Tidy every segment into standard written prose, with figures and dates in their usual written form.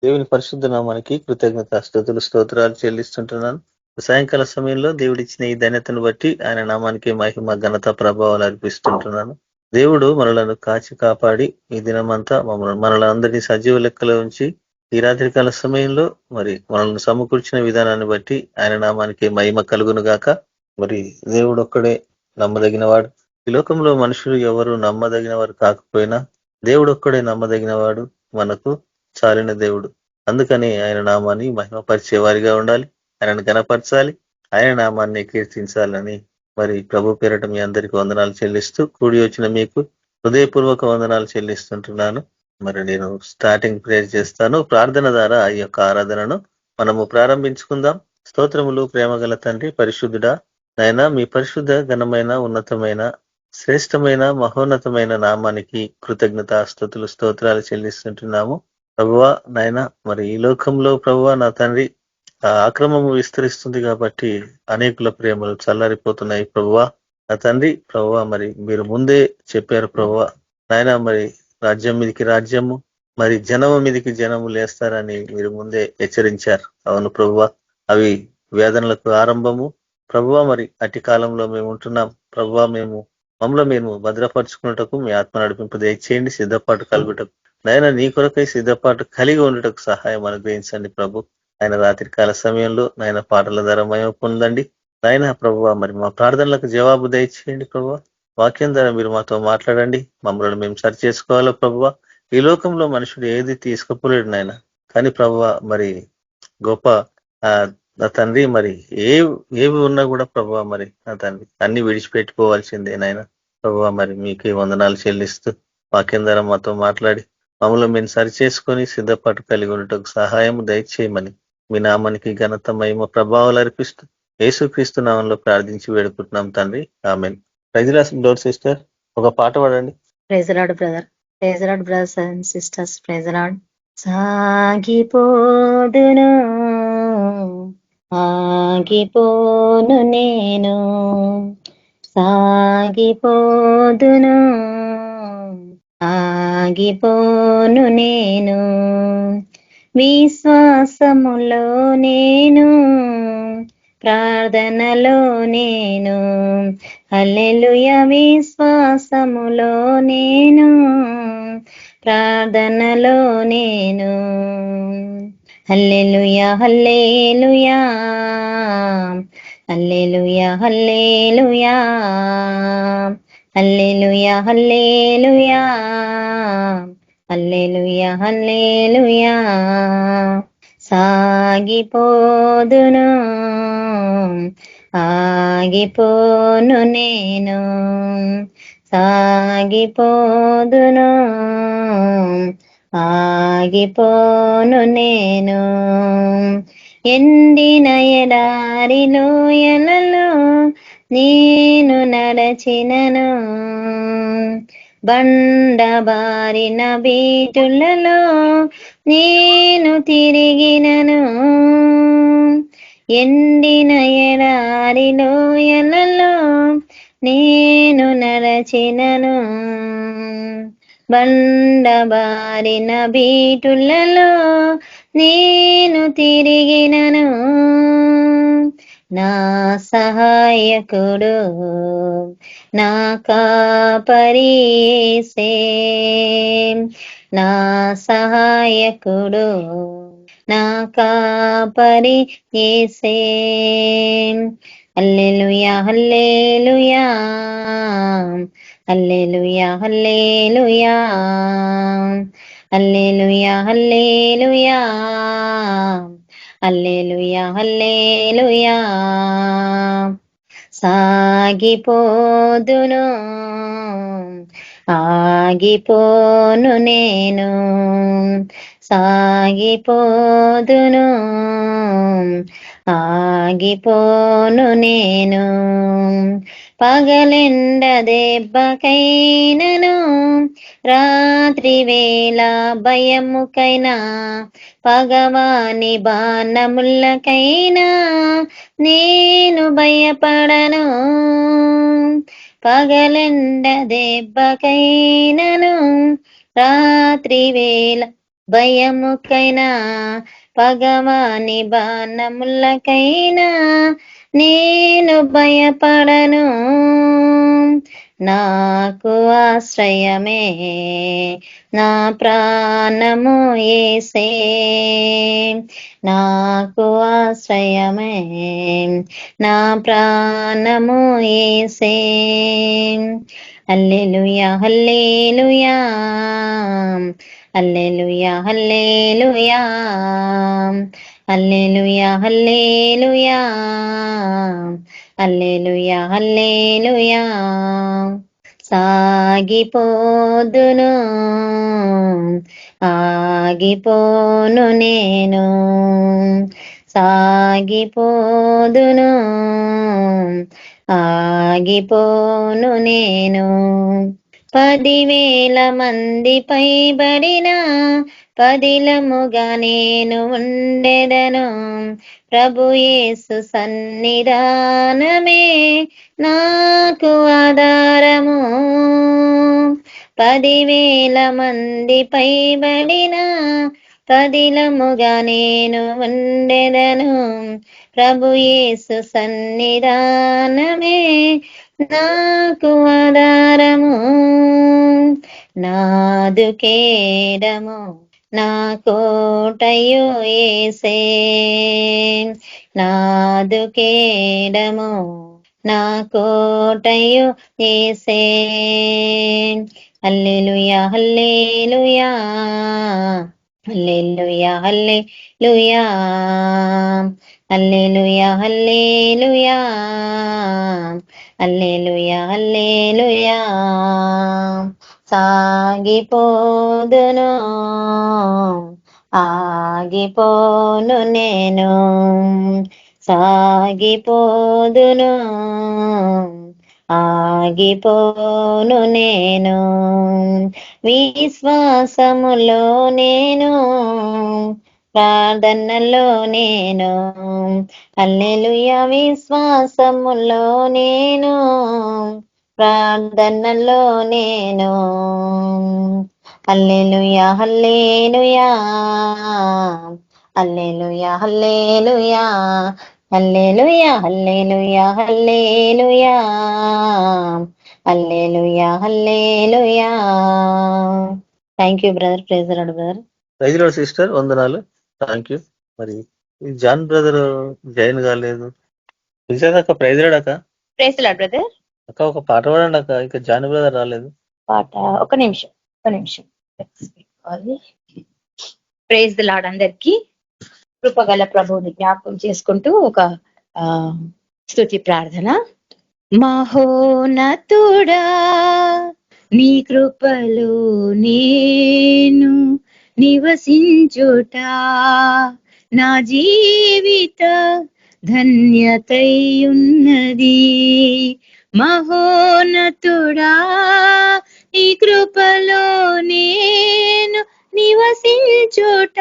దేవుని పరిశుద్ధ నామానికి కృతజ్ఞత స్తుతులు స్తోత్రాలు చెల్లిస్తుంటున్నాను. సాయంకాల సమయంలో దేవుడిచ్చిన ఈ ధన్యతను బట్టి ఆయన నామానికి మహిమ ఘనత ప్రభావాలు అర్పిస్తుంటున్నాను. దేవుడు మనలను కాచి కాపాడి ఈ దినమంతా మనలందరినీ సజీవ లెక్కలో ఉంచి ఈ రాత్రికాల సమయంలో మరి మనల్ని సమకూర్చిన విధానాన్ని బట్టి ఆయన నామానికి మహిమ కలుగును గాక. మరి దేవుడు ఒక్కడే నమ్మదగిన వాడు. ఈ లోకంలో మనుషులు ఎవరు నమ్మదగిన వారు కాకపోయినా దేవుడు ఒక్కడే నమ్మదగిన వాడు, మనకు చాలిన దేవుడు. అందుకని ఆయన నామాన్ని మహిమపరిచే వారిగా ఉండాలి, ఆయనను గణపరచాలి, ఆయన నామాన్ని కీర్తించాలని మరి ప్రభు పేరట మీ అందరికీ వందనాలు చెల్లిస్తూ కూడి వచ్చిన మీకు హృదయపూర్వక వందనాలు చెల్లిస్తుంటున్నాను. మరి నేను స్టార్టింగ్ ప్రేయర్ చేస్తాను. ప్రార్థన ద్వారా ఈ యొక్క ఆరాధనను మనము ప్రారంభించుకుందాం. స్తోత్రములు ప్రేమగల తండ్రి పరిశుద్ధుడా, నాయనా మీ పరిశుద్ధ ఘనమైన ఉన్నతమైన శ్రేష్టమైన మహోన్నతమైన నామానికి కృతజ్ఞత స్తుతులు స్తోత్రాలు చెల్లిస్తుంటున్నాము. ప్రభువా నాయన, మరి ఈ లోకంలో ప్రభువా నా తండ్రి అక్రమము విస్తరిస్తుంది కాబట్టి అనేకుల ప్రేమలు చల్లారిపోతున్నాయి ప్రభువా. నా తండ్రి ప్రభువా, మరి మీరు ముందే చెప్పారు ప్రభువా నాయన, మరి రాజ్యం మీదికి రాజ్యము, మరి జనము మీదికి జనము లేస్తారని మీరు ముందే హెచ్చరించారు. అవును ప్రభువా, అవి వేదనలకు ఆరంభము ప్రభువా. మరి అట్టి కాలంలో మేము ఉంటున్నాం ప్రభువా. మేము భద్రపరుచుకున్నటకు మీ ఆత్మ నడిపింపు దయచేయండి. సిద్ధపాటు కలుగుటకు నాయన నీ కొరకై సిద్ధపాటు కలిగి ఉండటకు సహాయం అనుగ్రహించండి ప్రభు. ఆయన రాత్రి కాల సమయంలో నాయన పాటల ద్వారా మహిమ పొందండి నాయన ప్రభువా. మరి మా ప్రార్థనలకు జవాబు దయచేయండి ప్రభువా. వాక్యం ద్వారా మీరు మాతో మాట్లాడండి, మమ్మల్ని మేము సరి చేసుకోవాలో ప్రభువా. ఈ లోకంలో మనుషుడు ఏది తీసుకుపోలేడు నాయన, కానీ ప్రభువా మరి గొప్ప నా తండ్రి మరి ఏవి ఉన్నా కూడా ప్రభువా మరి నా తండ్రి అన్ని విడిచిపెట్టుకోవాల్సిందే నాయన ప్రభువా. మరి మీకే వందనాలు చెల్లిస్తూ వాక్యం ద్వారా మాతో మాట్లాడి మమ్మల్ని మేము సరి చేసుకొని సిద్ధపాటు కలిగి ఉండటకు సహాయం దయచేయమని మీ నామానికి ఘనత మహిమ ప్రభావాలు అర్పిస్తూ యేసుక్రీస్తు నామంలో ప్రార్థించి వేడుకుంటున్నాం తండ్రి, ఆమేన్. ప్రైజ్ లార్డ్ సిస్టర్, ఒక పాట పాడండి. Praise lord brother, praise lord brothers and sisters, praise lord. సాగిపోదును ఆగిపోను నేను, సాగిపోదును ఆగిపోను నేను, విశ్వాసములో నేను, ప్రార్థనలో నేను, హల్లెలూయా. విశ్వాసములో నేను, ప్రార్థనలో నేను, hallelujah hallelujah hallelujah hallelujah hallelujah hallelujah hallelujah హల్లెలూయా. సాగిపోదును ఆగిపోను నేను, సాగిపోదును ఆగిపోను నేను, ఎండిన ఎడారి లోయలలో నేను నడచినను, బండబారిన బీటులలో నేను తిరిగినను, ఎండిన ఎడారి లోయలలో నేను నడచినను, బండబారిన బీటులలో నేను తిరిగినను, నా సహాయకుడు నా కాపరి యేసే, నా సహాయకుడు నా కాపరి యేసే. హల్లెలూయా hallelujah hallelujah hallelujah hallelujah hallelujah hallelujah హల్లెలూయా. సాగిపోదును ఆగిపోను నేను, సాగిపోదును ఆగిపోను నేను, పగలెండ దెబ్బకైనను రాత్రి వేళ భయముకైనా, పగవాని బాణములకైనా నేను భయపడను, పగలెండ దెబ్బకైనను రాత్రి వేళ భయముకైనా పగవాని బాణములకైనా నేను భయపడను. నాకు ఆశ్రయమే నా ప్రాణము యేసే, నాకు ఆశ్రయమే నా ప్రాణము యేసే. హల్లెలూయా hallelujah hallelujah hallelujah hallelujah hallelujah hallelujah హల్లెలూయా. సాగిపోదును ఆగిపోను నేను, సాగిపోదును ఆగిపోను నేను. 10,000 మంది పైబడిన పదిలముగా నేను ఉండెదను. ప్రభు యేసు సన్నిధానమే నాకు ఆధారము. 10,000 మంది పైబడిన పదిలముగా నేను ఉండెదను. ప్రభు యేసు సన్నిధానమే నాకు ఆధారము. నాదు కేడము నా కోటయు యేసే, నాదు కేడము నా కోటయు యేసే. హల్లెలూయా hallelujah hallelujah hallelujah hallelujah hallelujah hallelujah హల్లెలూయా. సాగిపోదును ఆగిపోను నేను, సాగిపోదును ఆగిపోను నేను. విశ్వాసములో నేను ప్రార్థనలో నేను, హల్లెలూయా విశ్వాసములో నేను ప్రార్థనలో నేను. Hallelujah hallelujah hallelujah hallelujah hallelujah hallelujah hallelujah hallelujah hallelujah. Thank you brother. Praise the lord brother. Praise the lord sister, వందనాలు. Thank you. మరి ఈ జాన్ బ్రదర్ జాయిన్ కాలేదు. పిలిచేదాకా ప్రైజ్ ది లార్డ్ అక్క. Praise the lord brother. అక్క ఒక పాట పాడండి అక్క, ఇంకా జాన్ బ్రదర్ రాలేదు. పాట ఒక నిమిషం. ప్రైజ్ ది లార్డ్ అందరికి. కృపగల ప్రభువుని జ్ఞాపకం చేసుకుంటూ ఒక స్తుతి ప్రార్థన. మహోన్నతుడా నీ కృపలో నేను నివసించుట నా జీవిత ధన్యతయున్నది. మహోన్నతుడా నీ కృపలో నేను నివసించుట,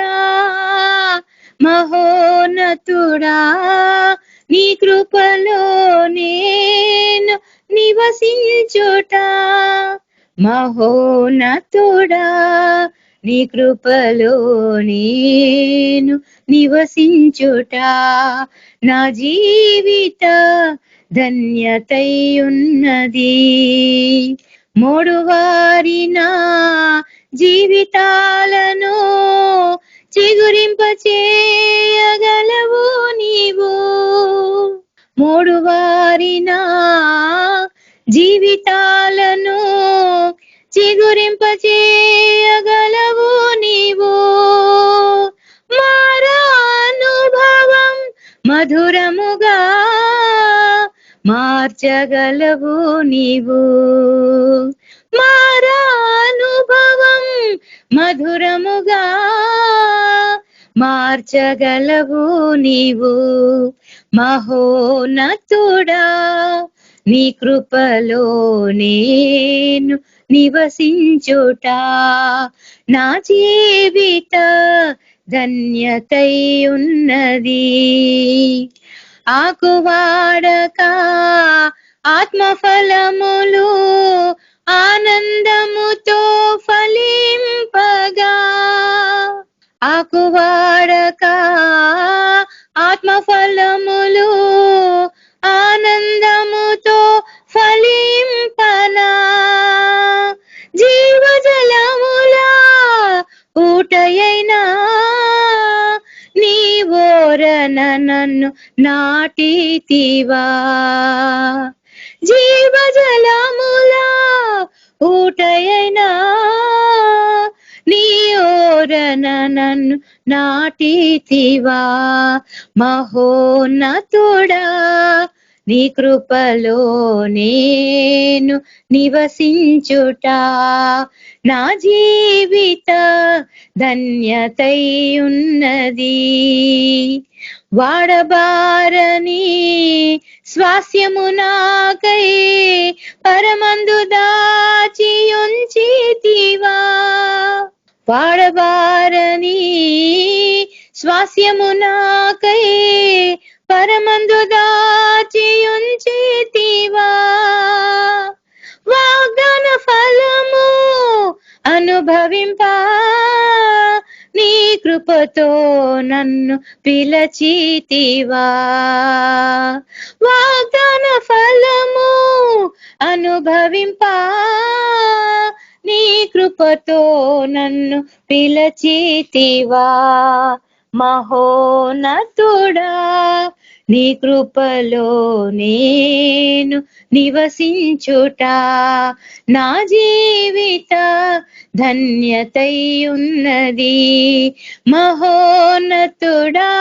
మహోన్నతుడా నీ కృపలో నేను నివసించుట, మహోన్నతుడా నీ కృపలో నేను నివసించుట నా జీవిత ధన్యతయున్నది. మోడువారిన జీవితాలను చిగురింపచేయగలవు నీవు, మోడువారిన జీవితాలను చిగురింపచేయగలవు నీవు. మారానుభవం మధురముగా మార్చగలవు నీవు, మారానుభవం మధురముగా మార్చగలవు నీవు. మహోన్నతుడా నీ కృపలో నేను నివసించుట నా జీవిత ధన్యతయున్నది. ఆకువాడక ఆత్మఫలములు ఆనందముతో ఫలింపగా, ఊటయైనా నీ ఓరన నన్ను నాటితివా జీవజలముల ఊటయైనా నీ ఓరన నన్ను నాటితివా మహోన్నతుడా నీ కృపలో నేను నివసించుట నా జీవిత ధన్యతై ఉన్నది వాడబారని స్వాస్యము నాకై పరమందు దాచి ఉంచితివా వాడబారని స్వాస్యము నాకై పరమందు దాచి ఉంచితివా వాగ్దాన ఫలము అనుభవింప నీ కృపతో నన్ను పిలచితివా వాగ్దాన ఫలము అనుభవింప నీ కృపతో నన్ను పిలచితివా మహోన్నతుడా నీ కృపలో నేను నివసించుట నా జీవిత ధన్యతై ఉన్నది మహోన్నతుడా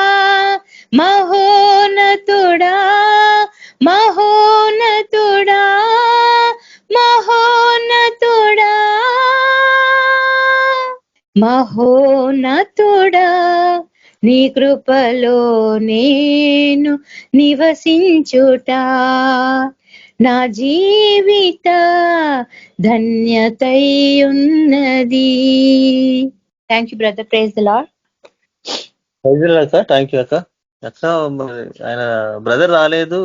మహోన్నతుడా మహోన్నతుడా మహోన్నతుడా మహోన్నతుడా నీ కృపలో నేను నివసించుట నా జీవిత ధన్యతై ఉన్నది. Thank you brother. Praise the lord. అక్క థ్యాంక్ యూ అక్క. అక్క ఆయన బ్రదర్ రాలేదు,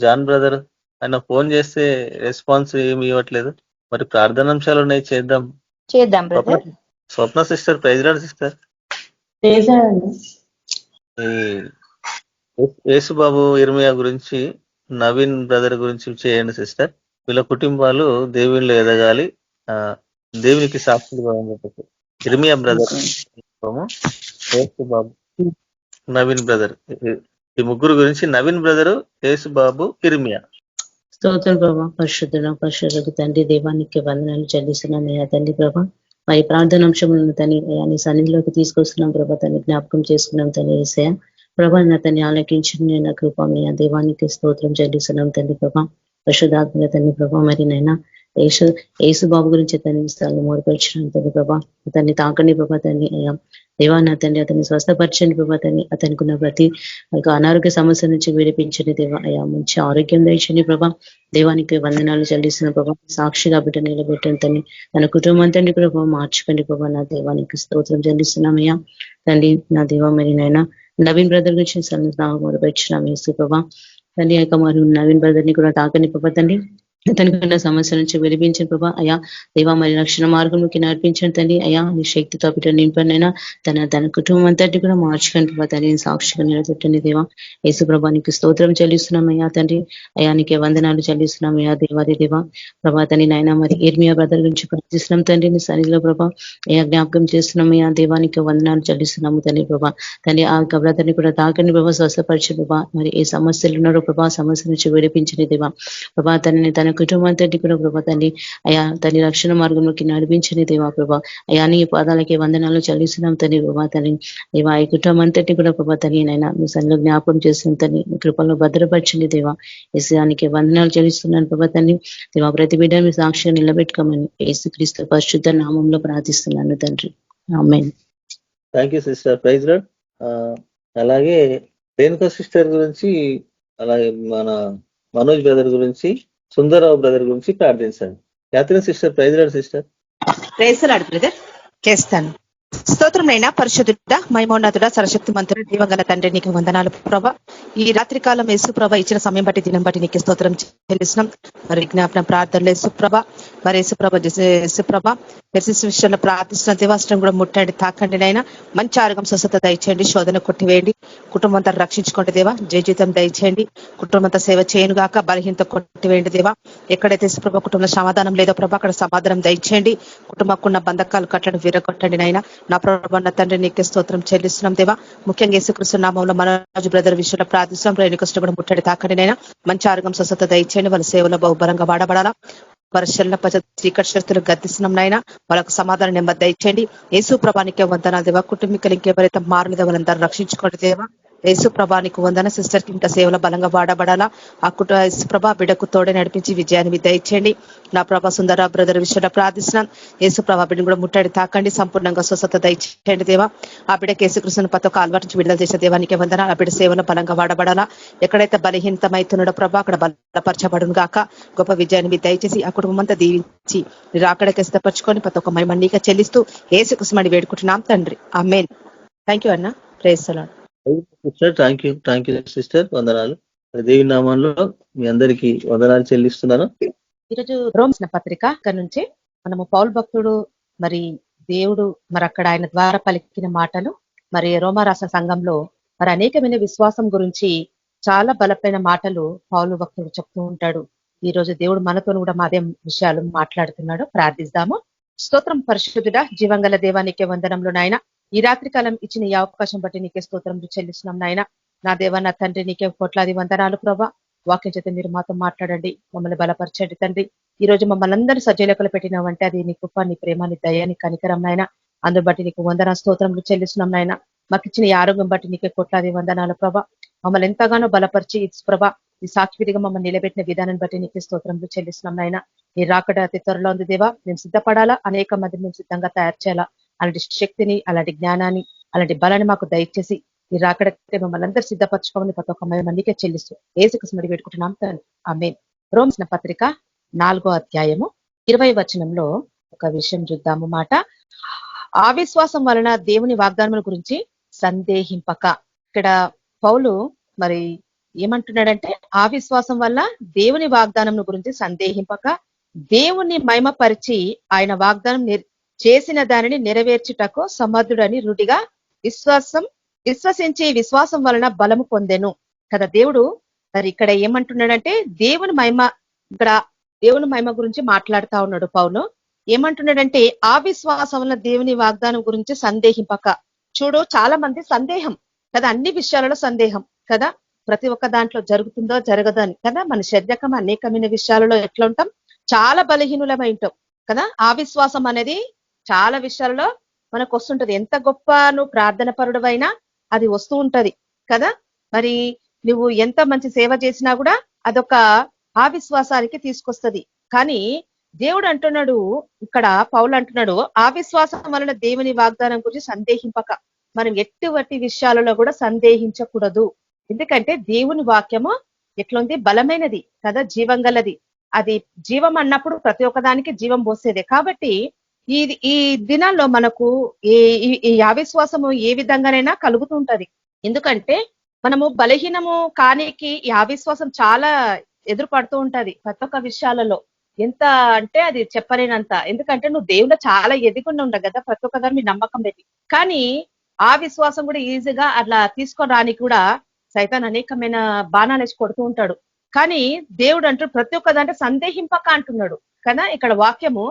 జాన్ బ్రదర్. ఆయన ఫోన్ చేస్తే రెస్పాన్స్ ఏమి ఇవ్వట్లేదు. మరి ప్రార్థనాంశాలు ఉన్నాయి, చేద్దాం brother. Swapna sister, praise lord sister. Yesubabu Irmiya గురించి, నవీన్ బ్రదర్ గురించి చేయండి సిస్టర్. వీళ్ళ కుటుంబాలు దేవునిలో ఎదగాలి, దేవునికి సాక్షులుగా ఉండేటట్టు. ఇర్మియా బ్రదర్, యేసుబాబు, నవీన్ బ్రదర్, ఈ ముగ్గురు గురించి. నవీన్ బ్రదరు, యేసుబాబు, ఇర్మియా. స్తోత్రం ప్రభా. పరిశుద్ధులకు తండ్రి దేవానికి వందనాలు చెల్లిస్తున్నాం అయ్యా తండ్రి ప్రభా. మరి ప్రార్థనాంశములను తని నీ సన్నిధిలోకి తీసుకొస్తున్నాం ప్రభా. తను జ్ఞాపకం చేసుకున్నాం తండ్రి యేసయ్య ప్రభా. నా తన్ని ఆలకించిన నా కృప మీ దేవానికి స్తోత్రం చెల్లిస్తున్నాం తండ్రి ప్రభా. పరిశుద్ధాత్మక తండ్రి ప్రభా. మరి నైనా యేసుబాబు గురించి తన స్థాయిలో మోడపరిచిన తండ్రి ప్రభా. అతన్ని తాకండి ప్రభా. తన్ని అయ్యా దేవా నా తండ్రి అతన్ని స్వస్థపరచండి ప్రభా. అతనికి ఉన్న ప్రతి అనారోగ్య సమస్య నుంచి విడిపించండి దేవా. అయ్యా మంచి ఆరోగ్యం దయచండి ప్రభా. దేవానికి వందనాలు చెల్లిస్తున్న ప్రభా. సాక్షిగా బిడ్డ నిలబెట్టండి తని, తన కుటుంబం తండ్రి ప్రభావ మార్చుకోండి ప్రభా. నా దేవానికి స్తోత్రం చెల్లిస్తున్నామయ్యా తండ్రి. నా దేవా మరి నైనా నవీన్ బ్రదర్ గురించి మొదలుపెట్టినాం యేసు ప్రభా. తండ్రి యొక్క మరి నవీన్ బ్రదర్ ని కూడా తాకని ప్రభా తండ్రి. తనకి ఉన్న సమస్య నుంచి విడిపించండి ప్రభా. అయా దేవా మరి రక్షణ మార్గంలోకి నడిపించండి తండ్రి. అయా నీ శక్తితో బిడ్డ నింపనైనా తన కుటుంబం అంతటి కూడా మార్చుకొని ప్రభా తండ్రి. సాక్షిగా నిలబెట్టండి దేవా. యేసు ప్రభానికి స్తోత్రం చెల్లిస్తున్నాం అయ్యా తండ్రి. అయానికి వందనాలు చెల్లిస్తున్నాం అయ్యా దేవాది దేవా ప్రభా తండ్రి. నాయన మరి ఇర్మియా బ్రదర్ గురించి ప్రార్థిస్తున్నాం తండ్రి నీ సన్నిధిలో ప్రభా. అయా జ్ఞాపకం చేస్తున్నాం అయ్యా దేవానికి వందనాలు చెల్లిస్తున్నాము తండ్రి ప్రభా. తండ్రి ఆ బ్రదర్ ని కూడా తాకండి ప్రభా, స్వస్థపరిచి ప్రభా. మరి ఏ సమస్యలు ఉన్నారో ప్రభా సమస్య నుంచి విడిపించండి దేవా ప్రభా. తన కుటుంబం అంతటి కూడా ప్రభా తండ్రి అయా తల్లి రక్షణ మార్గంలోకి నడిపించని దేవా ప్రభా. అయా నీ పాదాలకి వందనాలు చెల్లిస్తున్నాం తండ్రి ప్రభా తండ్రి. దేవా ఈ కుటుంబం అంతటి కూడా ప్రభా తండ్రి నైనా మీ సన్నిలో జ్ఞాపకం చేసిన తండ్రి కృపలో భద్రపరచండి దేవా. యేసునికి వందనాలు చెల్లిస్తున్నాను ప్రభా తండ్రి. దేవా ప్రతి బిడ్డ మీ సాక్షిగా నిలబెట్టుకోమని యేసుక్రీస్తు పరిశుద్ధ నామంలో ప్రార్థిస్తున్నాను తండ్రి. ఆమేన్. Thank you sister. Praise lord. అలాగే రేణుకా సిస్టర్ గురించి, అలాగే మన మనోజ్ బ్రదర్ గురించి, సుందరరావు బ్రదర్ గురించి ప్రార్థించండి. Catherine sister, praise lord sister. Praise lord brother. చేస్తాను. స్తోత్రమైన పరిశుద్ధుడ మహిమోన్నతుడ సర్వశక్తి మంతుడ దేవగల తండ్రి నీకు వందనాలు ప్రభా. ఈ రాత్రి కాలం యేసు ప్రభ ఇచ్చిన సమయం బట్టి దినం బట్టి నీకు స్తోత్రం చెల్లిస్తున్నాం. మరి విజ్ఞాపన ప్రార్థనలు యేసుప్రభ, మరి యేసుప్రభ విషయంలో ప్రార్థిస్తున్న దేవాశ్రం కూడా ముట్టండి, తాకండి నైనా. మంచి ఆరోగ్యం స్వస్థత దయచేయండి, శోధన కొట్టివేయండి, కుటుంబం అంతా రక్షించుకోండి దేవా. జయజీతం దయచేయండి, కుటుంబం అంతా సేవ చేయను గాక, బలహీనత కొట్టివేయండి దేవా. ఎక్కడైతే యేసుప్రభ కుటుంబంలో సమాధానం లేదో ప్రభా అక్కడ సమాధానం దయచేయండి. కుటుంబకున్న బంధకాలు కట్టడం విరగొట్టండి నైనా. నా ప్రభా నా తండ్రి నీకే స్తోత్రం చెల్లిస్తున్నాం దేవా. ముఖ్యంగా యేసుక్రీస్తు నామంలో మనరాజు బ్రదర్ విషయంలో ప్రార్థిస్తున్నాం. ప్రేణికృష్ణ కూడా ముట్టడి తాకండినైనా మంచి ఆరోగ్యం స్వస్థత దయచేయండి. వాళ్ళ సేవలో బహుబలంగా వాడబడాలా. పరిశీలన చీకటి శక్తులు గద్దిస్తున్నాం నాయన. వాళ్ళకు సమాధానం నెమ్మది దయచేయండి. యేసు ప్రభానికే వందనాలు దేవా. కుటుంబీకులు ఇంకెవరైతే మారలేదో వాళ్ళందరూ రక్షించుకోండి దేవా. యేసు ప్రభానికి వందన. సిస్టర్ కి ఇంకా సేవలో బలంగా వాడబడాలా. ఆ యేసు ప్రభా బిడ్డకు తోడే నడిపించి విజయాన్ని దయచేయండి. నా ప్రభా సుందర బ్రదర్ విషయంలో ప్రార్థిస్తున్నాం. యేసు ప్రభా బిడ్డను కూడా ముట్టడి తాకండి. సంపూర్ణంగా స్వస్థత దయచేయండి దేవా. ఆ బిడ్డకి యేసుకృష్ణ ప్రతి ఒక్క అలవాటు నుంచి విడుదల చేసే దేవానికి వందన. ఆ బిడ్డ సేవలో బలంగా వాడబడాలా. ఎక్కడైతే బలహీనతమైతున్నాడో ప్రభా అక్కడ బలపరచబడును గాక. గొప్ప విజయాన్ని దయచేసి ఆ కుటుంబం అంతా దీవించి మీరు అక్కడికి సిద్ధపరచుకొని ప్రతి ఒక్క మహిమ నీకే చెల్లిస్తూ యేసుకృష్ణని వేడుకుంటున్నాం తండ్రి. ఆమేన్. థ్యాంక్ యూ అన్న. Praise the lord. Sister thank you sister. వందనాలు. దేవి నామంలో మీ అందరికీ వందనాలు చెల్లిస్తున్నాను. ఈరోజు రోమ్స్ పత్రిక అక్కడ నుంచి మనము పౌలు భక్తుడు మరి దేవుడు మరి అక్కడ ఆయన ద్వారా పలికిన మాటలు మరి రోమారాస సంఘంలో మరి అనేకమైన విశ్వాసం గురించి చాలా బలమైన మాటలు పౌలు భక్తుడు చెప్తూ ఉంటాడు. ఈ రోజు దేవుడు మనతో కూడా అదే విషయాలు మాట్లాడుతున్నాడు. ప్రార్థిద్దాము. స్తోత్రం పరిశుద్ధుడా జీవంగల దేవానికే వందనంలో నాయన. ఈ రాత్రి కాలం ఇచ్చిన ఈ అవకాశం బట్టి నీకే స్తోత్రం చెల్లిస్తున్నాం నాయన. నా దేవ నా తండ్రి నీకే కోట్లాది వందనాలు ప్రభా. వాక్యం చేత మీరు మాతో మాట్లాడండి, మమ్మల్ని బలపరచండి తండ్రి. ఈ రోజు మమ్మల్ని అందరూ సజీలకలు పెట్టినావంటే అది నీ కృప, నీ ప్రేమ, నీ దయ, నీ కనికరం నాయన. అందుని బట్టి నీకు వందన స్తోత్రములు చెల్లిస్తున్నాం నాయన. మాకు ఇచ్చిన ఈ ఆరోగ్యం బట్టి నీకే కోట్లాది వందనాలు ప్రభా. మమ్మల్ని ఎంతగానో బలపరిచి ప్రభా ఈ సాక్షివిధిగా మమ్మల్ని నిలబెట్టిన విధానాన్ని బట్టి నీకే స్తోత్రములు చెల్లిస్తున్నాం నాయన. నీ రాకడ అతి త్వరలో ఉంది దేవా. మేము సిద్ధపడాలా, అనేక మంది మేము సిద్ధంగా తయారు చేయాలా. అలాంటి శక్తిని, అలాంటి జ్ఞానాన్ని, అలాంటి బలాన్ని మాకు దయచేసి ఈ రాకడైతే మమ్మల్ని అందరూ సిద్ధపరచుకోమని ప్రతి ఒక్క మందికే చెల్లిస్తూ యేసుక్రీస్తు మరి పెట్టుకుంటున్నాం తండ్రి. ఆమేన్. రోమ్స్ పత్రిక 4వ అధ్యాయము 20వ వచనంలో ఒక విషయం చూద్దాము మాట. అవిశ్వాసం వలన దేవుని వాగ్దానముల గురించి సందేహింపక. ఇక్కడ పౌలు మరి ఏమంటున్నాడంటే అవిశ్వాసం వల్ల దేవుని వాగ్దానం గురించి సందేహింపక దేవుని మహిమపరిచి ఆయన వాగ్దానం చేసిన దానిని నెరవేర్చుటకు సమర్థుడని రుడిగా విశ్వసించి విశ్వాసం వలన బలము పొందెను కదా. దేవుడు మరి ఇక్కడ ఏమంటున్నాడంటే దేవుని మహిమ గురించి మాట్లాడుతా ఉన్నాడు పౌలు. ఏమంటున్నాడంటే ఆ విశ్వాసం వలన దేవుని వాగ్దానం గురించి సందేహింపక. చూడు చాలా మంది సందేహం కదా, అన్ని విషయాలలో సందేహం కదా. ప్రతి ఒక్క దాంట్లో జరుగుతుందో జరగదని కదా. మన శరీరకం అనేకమైన విషయాలలో ఎట్లా ఉంటాం, చాలా బలహీనులమై ఉంటాం కదా. ఆ విశ్వాసం అనేది చాలా విషయాల్లో మనకు వస్తుంటది. ఎంత గొప్ప నువ్వు ప్రార్థన పరుడవైనా అది వస్తూ ఉంటది కదా. మరి నువ్వు ఎంత మంచి సేవ చేసినా కూడా అదొక ఆ విశ్వాసానికి తీసుకొస్తది. కానీ దేవుడు అంటున్నాడు, ఇక్కడ పౌలు అంటున్నాడు, ఆ విశ్వాసం వలన దేవుని వాగ్దానం గురించి సందేహింపక. మనం ఎటువంటి విషయాలలో కూడా సందేహించకూడదు. ఎందుకంటే దేవుని వాక్యము ఎట్లుంది, బలమైనది కదా, జీవం గలది. అది జీవం అన్నప్పుడు ప్రతి ఒక్కదానికి జీవం పోసేదే. కాబట్టి ఈ దినాల్లో మనకు ఈ అవిశ్వాసము ఏ విధంగానైనా కలుగుతూ ఉంటది. ఎందుకంటే మనము బలహీనము కానికి ఈ అవిశ్వాసం చాలా ఎదురుపడుతూ ఉంటది ప్రతి ఒక్క విషయాలలో. ఎంత అంటే అది చెప్పలేనంత. ఎందుకంటే నువ్వు దేవుడు చాలా ఎదిగుండి ఉండవు కదా, ప్రతి ఒక్కదాని మీ నమ్మకం పెట్టి. కానీ ఆ విశ్వాసం కూడా ఈజీగా అట్లా తీసుకొని రానికి కూడా సైతాన్ అనేకమైన బాణాలు వేసి కొడుతూ ఉంటాడు. కానీ దేవుడు అంటూ ప్రతి ఒక్క దాంట్లో సందేహింపక అంటున్నాడు కదా. ఇక్కడ వాక్యము,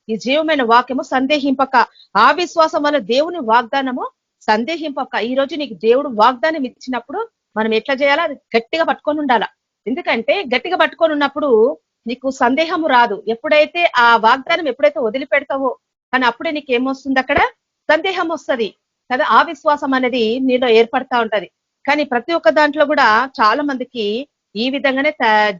ఈ జీవమైన వాక్యము సందేహింపక. ఆ విశ్వాసం వల్ల దేవుని వాగ్దానము సందేహింపక. ఈ రోజు నీకు దేవుడు వాగ్దానం ఇచ్చినప్పుడు మనం ఎట్లా చేయాలా, అది గట్టిగా పట్టుకొని ఉండాలా. ఎందుకంటే గట్టిగా పట్టుకొని ఉన్నప్పుడు నీకు సందేహము రాదు. ఎప్పుడైతే ఆ వాగ్దానం ఎప్పుడైతే వదిలిపెడతావో కానీ అప్పుడే నీకు ఏమొస్తుంది, అక్కడ సందేహం వస్తుంది కదా. ఆ విశ్వాసం అనేది నీలో ఏర్పడతా ఉంటది. కానీ ప్రతి ఒక్క దాంట్లో కూడా చాలా మందికి ఈ విధంగానే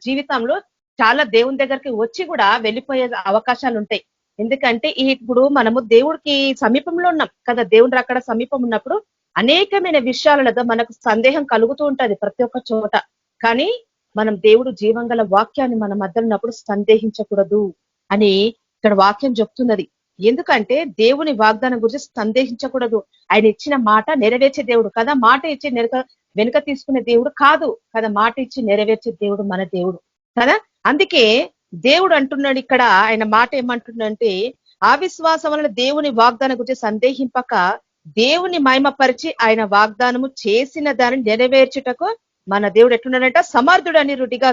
జీవితంలో చాలా దేవుని దగ్గరికి వచ్చి కూడా వెళ్ళిపోయే అవకాశాలు ఉంటాయి. ఎందుకంటే ఇప్పుడు మనము దేవుడికి సమీపంలో ఉన్నాం కదా. దేవుడు అక్కడ సమీపం ఉన్నప్పుడు అనేకమైన విషయాలలో మనకు సందేహం కలుగుతూ ఉంటది ప్రతి ఒక్క చోట. కానీ మనం దేవుడు జీవంగల వాక్యాన్ని మన మధ్య ఉన్నప్పుడు సందేహించకూడదు అని ఇక్కడ వాక్యం చెప్తున్నది. ఎందుకంటే దేవుని వాగ్దానం గురించి సందేహించకూడదు. ఆయన ఇచ్చిన మాట నెరవేర్చే దేవుడు కదా. మాట ఇచ్చి వెనుక తీసుకునే దేవుడు కాదు కదా. మాట ఇచ్చి నెరవేర్చే దేవుడు మన దేవుడు కదా. అందుకే దేవుడు అంటున్నాడు ఇక్కడ, ఆయన మాట ఏమంటున్నాడంటే ఆ విశ్వాసం వలన దేవుని వాగ్దానం గురించి సందేహింపక దేవుని మహిమపరిచి ఆయన వాగ్దానము చేసిన దానిని నెరవేర్చుటకు మన దేవుడు ఎట్లున్నాడంట, సమర్థుడని రుడిగా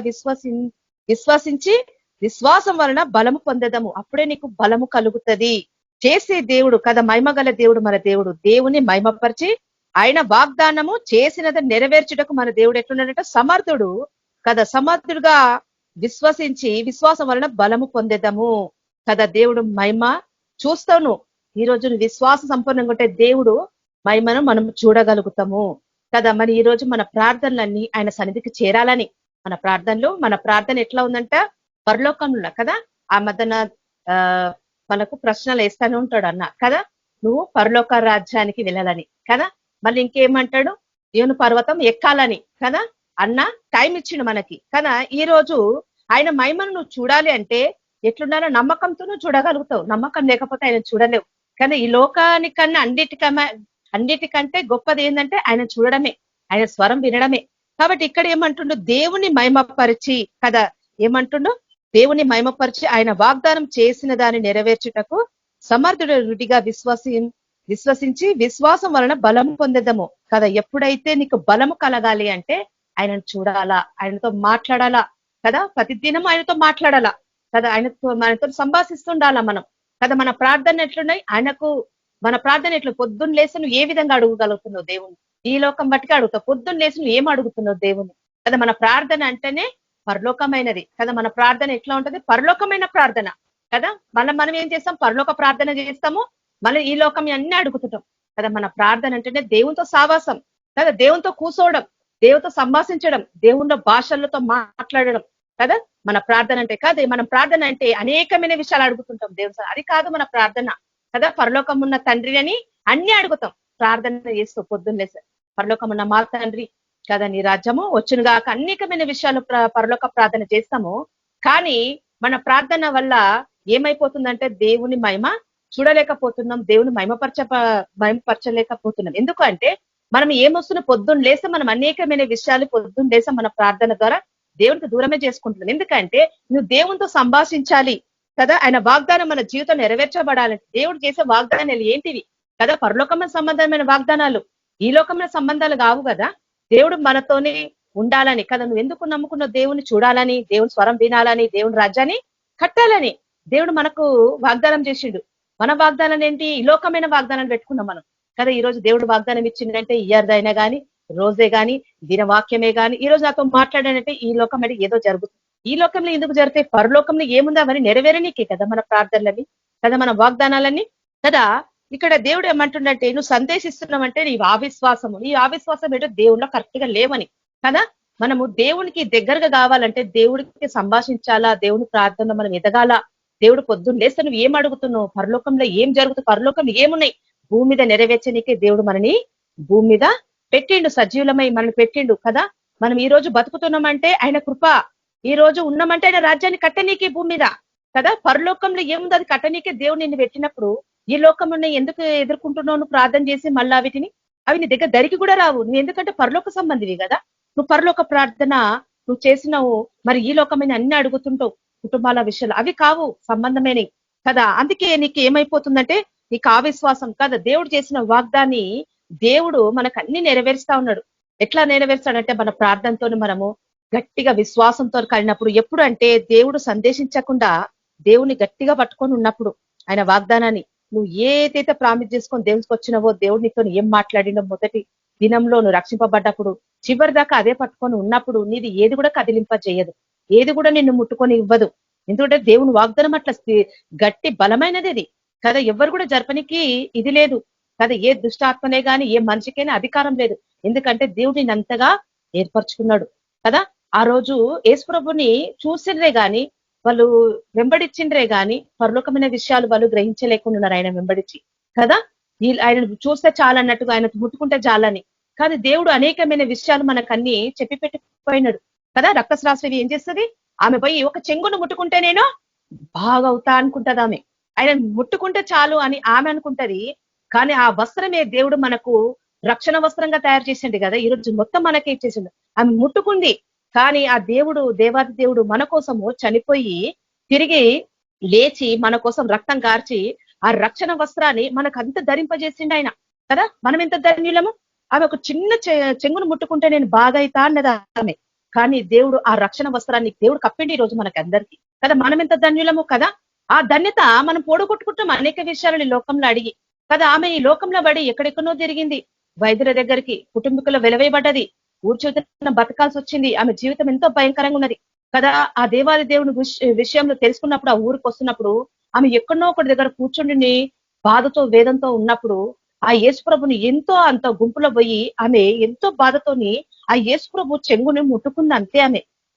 విశ్వసించి విశ్వాసం వలన బలము పొందదము. అప్పుడే నీకు బలము కలుగుతది. చేసే దేవుడు కదా, మహిమగల దేవుడు మన దేవుడు. దేవుని మహిమపరిచి ఆయన వాగ్దానము చేసినది నెరవేర్చుటకు మన దేవుడు ఎట్లున్నాడంటే సమర్థుడు కదా. సమర్థుడుగా విశ్వసించి విశ్వాసం వలన బలము పొందేదము కదా. దేవుడు మహిమ చూస్తాను. ఈ రోజు విశ్వాస సంపూర్ణంగా ఉంటే దేవుడు మహిమను మనం చూడగలుగుతాము కదా. మరి ఈ రోజు మన ప్రార్థనలన్నీ ఆయన సన్నిధికి చేరాలని మన ప్రార్థన ఎట్లా ఉందంట, పరలోకంలో కదా. ఆ మధ్యన మనకు ప్రశ్నలు వేస్తానే ఉంటాడు అన్న కదా, నువ్వు పరలోక రాజ్యానికి వెళ్ళాలని కదా. మళ్ళీ ఇంకేమంటాడు, దేవుని పర్వతం ఎక్కాలని కదా. అన్న టైం ఇచ్చిండు మనకి కదా. ఈ రోజు ఆయన మహిమను నువ్వు చూడాలి అంటే ఎట్లున్నారో నమ్మకంతో నువ్వు చూడగలుగుతావు. నమ్మకం లేకపోతే ఆయన చూడలేవు. కానీ ఈ లోకానికన్నా అన్నిటికంటే గొప్పది ఏంటంటే ఆయన చూడడమే, ఆయన స్వరం వినడమే. కాబట్టి ఇక్కడ ఏమంటుండో, దేవుని మహిమపరిచి కదా, ఏమంటుండో దేవుని మహిమపరిచి ఆయన వాగ్దానం చేసిన దాన్ని నెరవేర్చుటకు సమర్థుడు రుడిగా విశ్వసించి విశ్వాసం వలన బలం పొందేదము కదా. ఎప్పుడైతే నీకు బలము కలగాలి అంటే ఆయనను చూడాలా, ఆయనతో మాట్లాడాలా కదా. ప్రతిదినం ఆయనతో మాట్లాడాలా కదా, ఆయనతో సంభాషిస్తుండాలా మనం కదా. మన ప్రార్థన ఎట్లున్నాయి, మన ప్రార్థన ఎట్లు పొద్దున్న లేసి నువ్వు ఏ విధంగా అడుగుగలుగుతున్నావు దేవుని, ఈ లోకం బట్టిగా అడుగుతావు. పొద్దున్న లేసి నువ్వు ఏం అడుగుతున్నావు దేవుని కదా. మన ప్రార్థన అంటేనే పరలోకమైనది కదా. మన ప్రార్థన ఎట్లా ఉంటది, పరలోకమైన ప్రార్థన కదా. మనం ఏం చేస్తాం, పరలోక ప్రార్థన చేస్తాము, మళ్ళీ ఈ లోకం అన్ని అడుగుతుంటాం కదా. మన ప్రార్థన అంటేనే దేవునితో సావాసం కదా, దేవునితో కూర్చోవడం, దేవునితో సంభాషించడం, దేవుని భాషలతో మాట్లాడడం కదా మన ప్రార్థన అంటే. కాదు మనం ప్రార్థన అంటే అనేకమైన విషయాలు అడుగుతుంటాం దేవుని, అది కాదు మన ప్రార్థన కదా. పరలోకం ఉన్న తండ్రి అని అన్ని అడుగుతాం ప్రార్థన చేస్తూ పొద్దున్నేసి. పరలోకం ఉన్న మా తండ్రి కదా, నీ రాజ్యము వచ్చునుగాక, అనేకమైన విషయాలు పరలోక ప్రార్థన చేస్తాము. కానీ మన ప్రార్థన వల్ల ఏమైపోతుందంటే దేవుని మహిమ చూడలేకపోతున్నాం, దేవుని మహిమపరచలేకపోతున్నాం. ఎందుకు అంటే మనం ఏమొస్తున్నా పొద్దున్న లేస్తే మనం అనేకమైన విషయాలు పొద్దున్న లేస్తే మన ప్రార్థన ద్వారా దేవునికి దూరమే చేసుకుంటున్నాం. ఎందుకంటే నువ్వు దేవునితో సంభాషించాలి కదా. ఆయన వాగ్దానం మన జీవితం నెరవేర్చబడాలంటే దేవుడు చేసే వాగ్దానాలు ఏంటివి కదా, పరలోకమైన సంబంధమైన వాగ్దానాలు, ఈ లోకమైన సంబంధాలు కావు కదా. దేవుడు మనతోనే ఉండాలని కదా. నువ్వు ఎందుకు నమ్ముకున్న దేవుని చూడాలని, దేవుని స్వరం వినాలని, దేవుని రాజ్యాన్ని కట్టాలని దేవుడు మనకు వాగ్దానం చేసిండు. మన వాగ్దానాలు ఏంటి, ఈ లోకమైన వాగ్దానాలు పెట్టుకున్నాం మనం కదా. ఈ రోజు దేవుడు వాగ్దానం ఇచ్చిందంటే ఇయర్దైనా కానీ, రోజే గాని, దినవాక్యమే గాని, ఈ రోజు నాతో మాట్లాడానంటే ఈ లోకం అంటే ఏదో జరుగుతుంది. ఈ లోకంలో ఎందుకు జరిగితే పరలోకంలో ఏముందో అవన్నీ నెరవేరనీకే కదా మన ప్రార్థనలని కదా, మన వాగ్దానాలన్నీ కదా. ఇక్కడ దేవుడు ఏమంటుండంటే, నువ్వు సందేశిస్తున్నావంటే నీ అవిశ్వాసము, నీ అవిశ్వాసం ఏంటో దేవుళ్ళో కరెక్ట్ గా లేవని కదా. మనము దేవునికి దగ్గరగా కావాలంటే దేవుడికి సంభాషించాలా, దేవుని ప్రార్థనలో మనం ఎదగాల. దేవుడు పొద్దున్న లేస్తే నువ్వు ఏం అడుగుతున్నావు, పరలోకంలో ఏం జరుగుతుంది, పరలోకంలో ఏమున్నాయి, భూమి మీద నెరవేర్చనీకే దేవుడు మనని భూమి మీద పెట్టిండు, సజీవులమై మనల్ని పెట్టిండు కదా. మనం ఈ రోజు బతుకుతున్నామంటే ఆయన కృప, ఈ రోజు ఉన్నామంటే ఆయన రాజ్యాన్ని కట్టనీకే భూమి మీద కదా. పరలోకంలో ఏముంది అది కట్టనీకే దేవుడు నిన్ను పెట్టినప్పుడు ఈ లోకంలో ఎందుకు ఎదుర్కొంటున్నావు నువ్వు ప్రార్థన చేసి మళ్ళా అవి నీ దగ్గర దరికి కూడా రావు. నువ్వు ఎందుకంటే పరలోక సంబంధివి కదా. నువ్వు పరలోక ప్రార్థన నువ్వు చేసినావు, మరి ఈ లోకమైన అన్ని అడుగుతుంటావు కుటుంబాల విషయాలు, అవి కావు సంబంధమైనవి కదా. అందుకే నీకు ఏమైపోతుందంటే నీకు అవిశ్వాసం కదా. దేవుడు చేసిన వాగ్దాన్ని దేవుడు మనకు అన్ని నెరవేరుస్తా ఉన్నాడు. ఎట్లా నెరవేర్చాడంటే మన ప్రార్థనతో మనము గట్టిగా విశ్వాసంతో కలిగినప్పుడు. ఎప్పుడు అంటే దేవుడు సందేశించకుండా దేవుని గట్టిగా పట్టుకొని ఉన్నప్పుడు, ఆయన వాగ్దానాన్ని నువ్వు ఏదైతే ప్రామిస్ చేసుకొని దేవునికి వచ్చినవో, దేవుడు నీతో ఏం మాట్లాడినో మొదటి దినంలో నువ్వు రక్షింపబడ్డప్పుడు చివరి దాకా అదే పట్టుకొని ఉన్నప్పుడు నీది ఏది కూడా కదిలింప చేయదు, ఏది కూడా నిన్ను ముట్టుకొని ఇవ్వదు. ఎందుకంటే దేవుని వాగ్దానం అట్లా గట్టి బలమైనది అది కదా. ఎవరు కూడా జరపనికి ఇది లేదు కదా. ఏ దుష్టాత్మనే గాని ఏ మనిషికైనా అధికారం లేదు. ఎందుకంటే దేవుడిని అంతగా ఏర్పరచుకున్నాడు కదా. ఆ రోజు యేసుప్రభుని చూసిండ్రే గాని, వాళ్ళు వెంబడించిండ్రే గాని పరలోకమైన విషయాలు వాళ్ళు గ్రహించలేకున్నారు ఆయన వెంబడించి కదా. ఆయన చూస్తే చాలన్నట్టుగా, ఆయన ముట్టుకుంటే చాలని కానీ దేవుడు అనేకమైన విషయాలు మనకన్నీ చెప్పి పెట్టిపోయినాడు కదా. రక్తస్రాస్త్రవి ఏం చేస్తుంది, ఆమె పోయి ఒక చెంగును ముట్టుకుంటే నేను బాగా అవుతా అనుకుంటది ఆమె. ఆయన ముట్టుకుంటే చాలు అని ఆమె అనుకుంటది. కానీ ఆ వస్త్రమే దేవుడు మనకు రక్షణ వస్త్రంగా తయారు చేసిండు కదా. ఈరోజు మొత్తం మనకే ఇచ్చేసిండు. ఆమె ముట్టుకుంది, కానీ ఆ దేవుడు, దేవాది దేవుడు మన కోసము చనిపోయి తిరిగి లేచి మన కోసం రక్తం కార్చి ఆ రక్షణ వస్త్రాన్ని మనకు అంత ధరింపజేసిండు ఆయన కదా. మనం ఎంత ధన్యులము. ఆమె ఒక చిన్న చెంగును ముట్టుకుంటే నేను బాగా అవుతా అన్నది ఆమె. కానీ దేవుడు ఆ రక్షణ వస్త్రాన్ని దేవుడు కప్పిండి ఈ రోజు మనకి అందరికీ కదా. మనం ఎంత ధన్యులము కదా. ఆ ధన్యత మనం పోడగొట్టుకుంటాం అనేక విషయాలు ఈ లోకంలో అడిగి కదా. ఆమె ఈ లోకంలో పడి ఎక్కడెక్కడో తిరిగింది, వైద్యుల దగ్గరికి, కుటుంబీకుల వెలవేయబడ్డది, ఊర్చేతున్న బతకాల్సి వచ్చింది. ఆమె జీవితం ఎంతో భయంకరంగా ఉన్నది కదా. ఆ దేవాది దేవుని విషయంలో తెలుసుకున్నప్పుడు, ఆ ఊరికి వస్తున్నప్పుడు ఆమె ఎక్కడనో ఒకటి దగ్గర కూర్చుండి బాధతో వేదంతో ఉన్నప్పుడు ఆ యేసుప్రభుని ఎంతో అంత గుంపులో పోయి ఆమె ఎంతో బాధతోని ఆ యేసుప్రభు చెంగుని ముట్టుకుంది. అంతే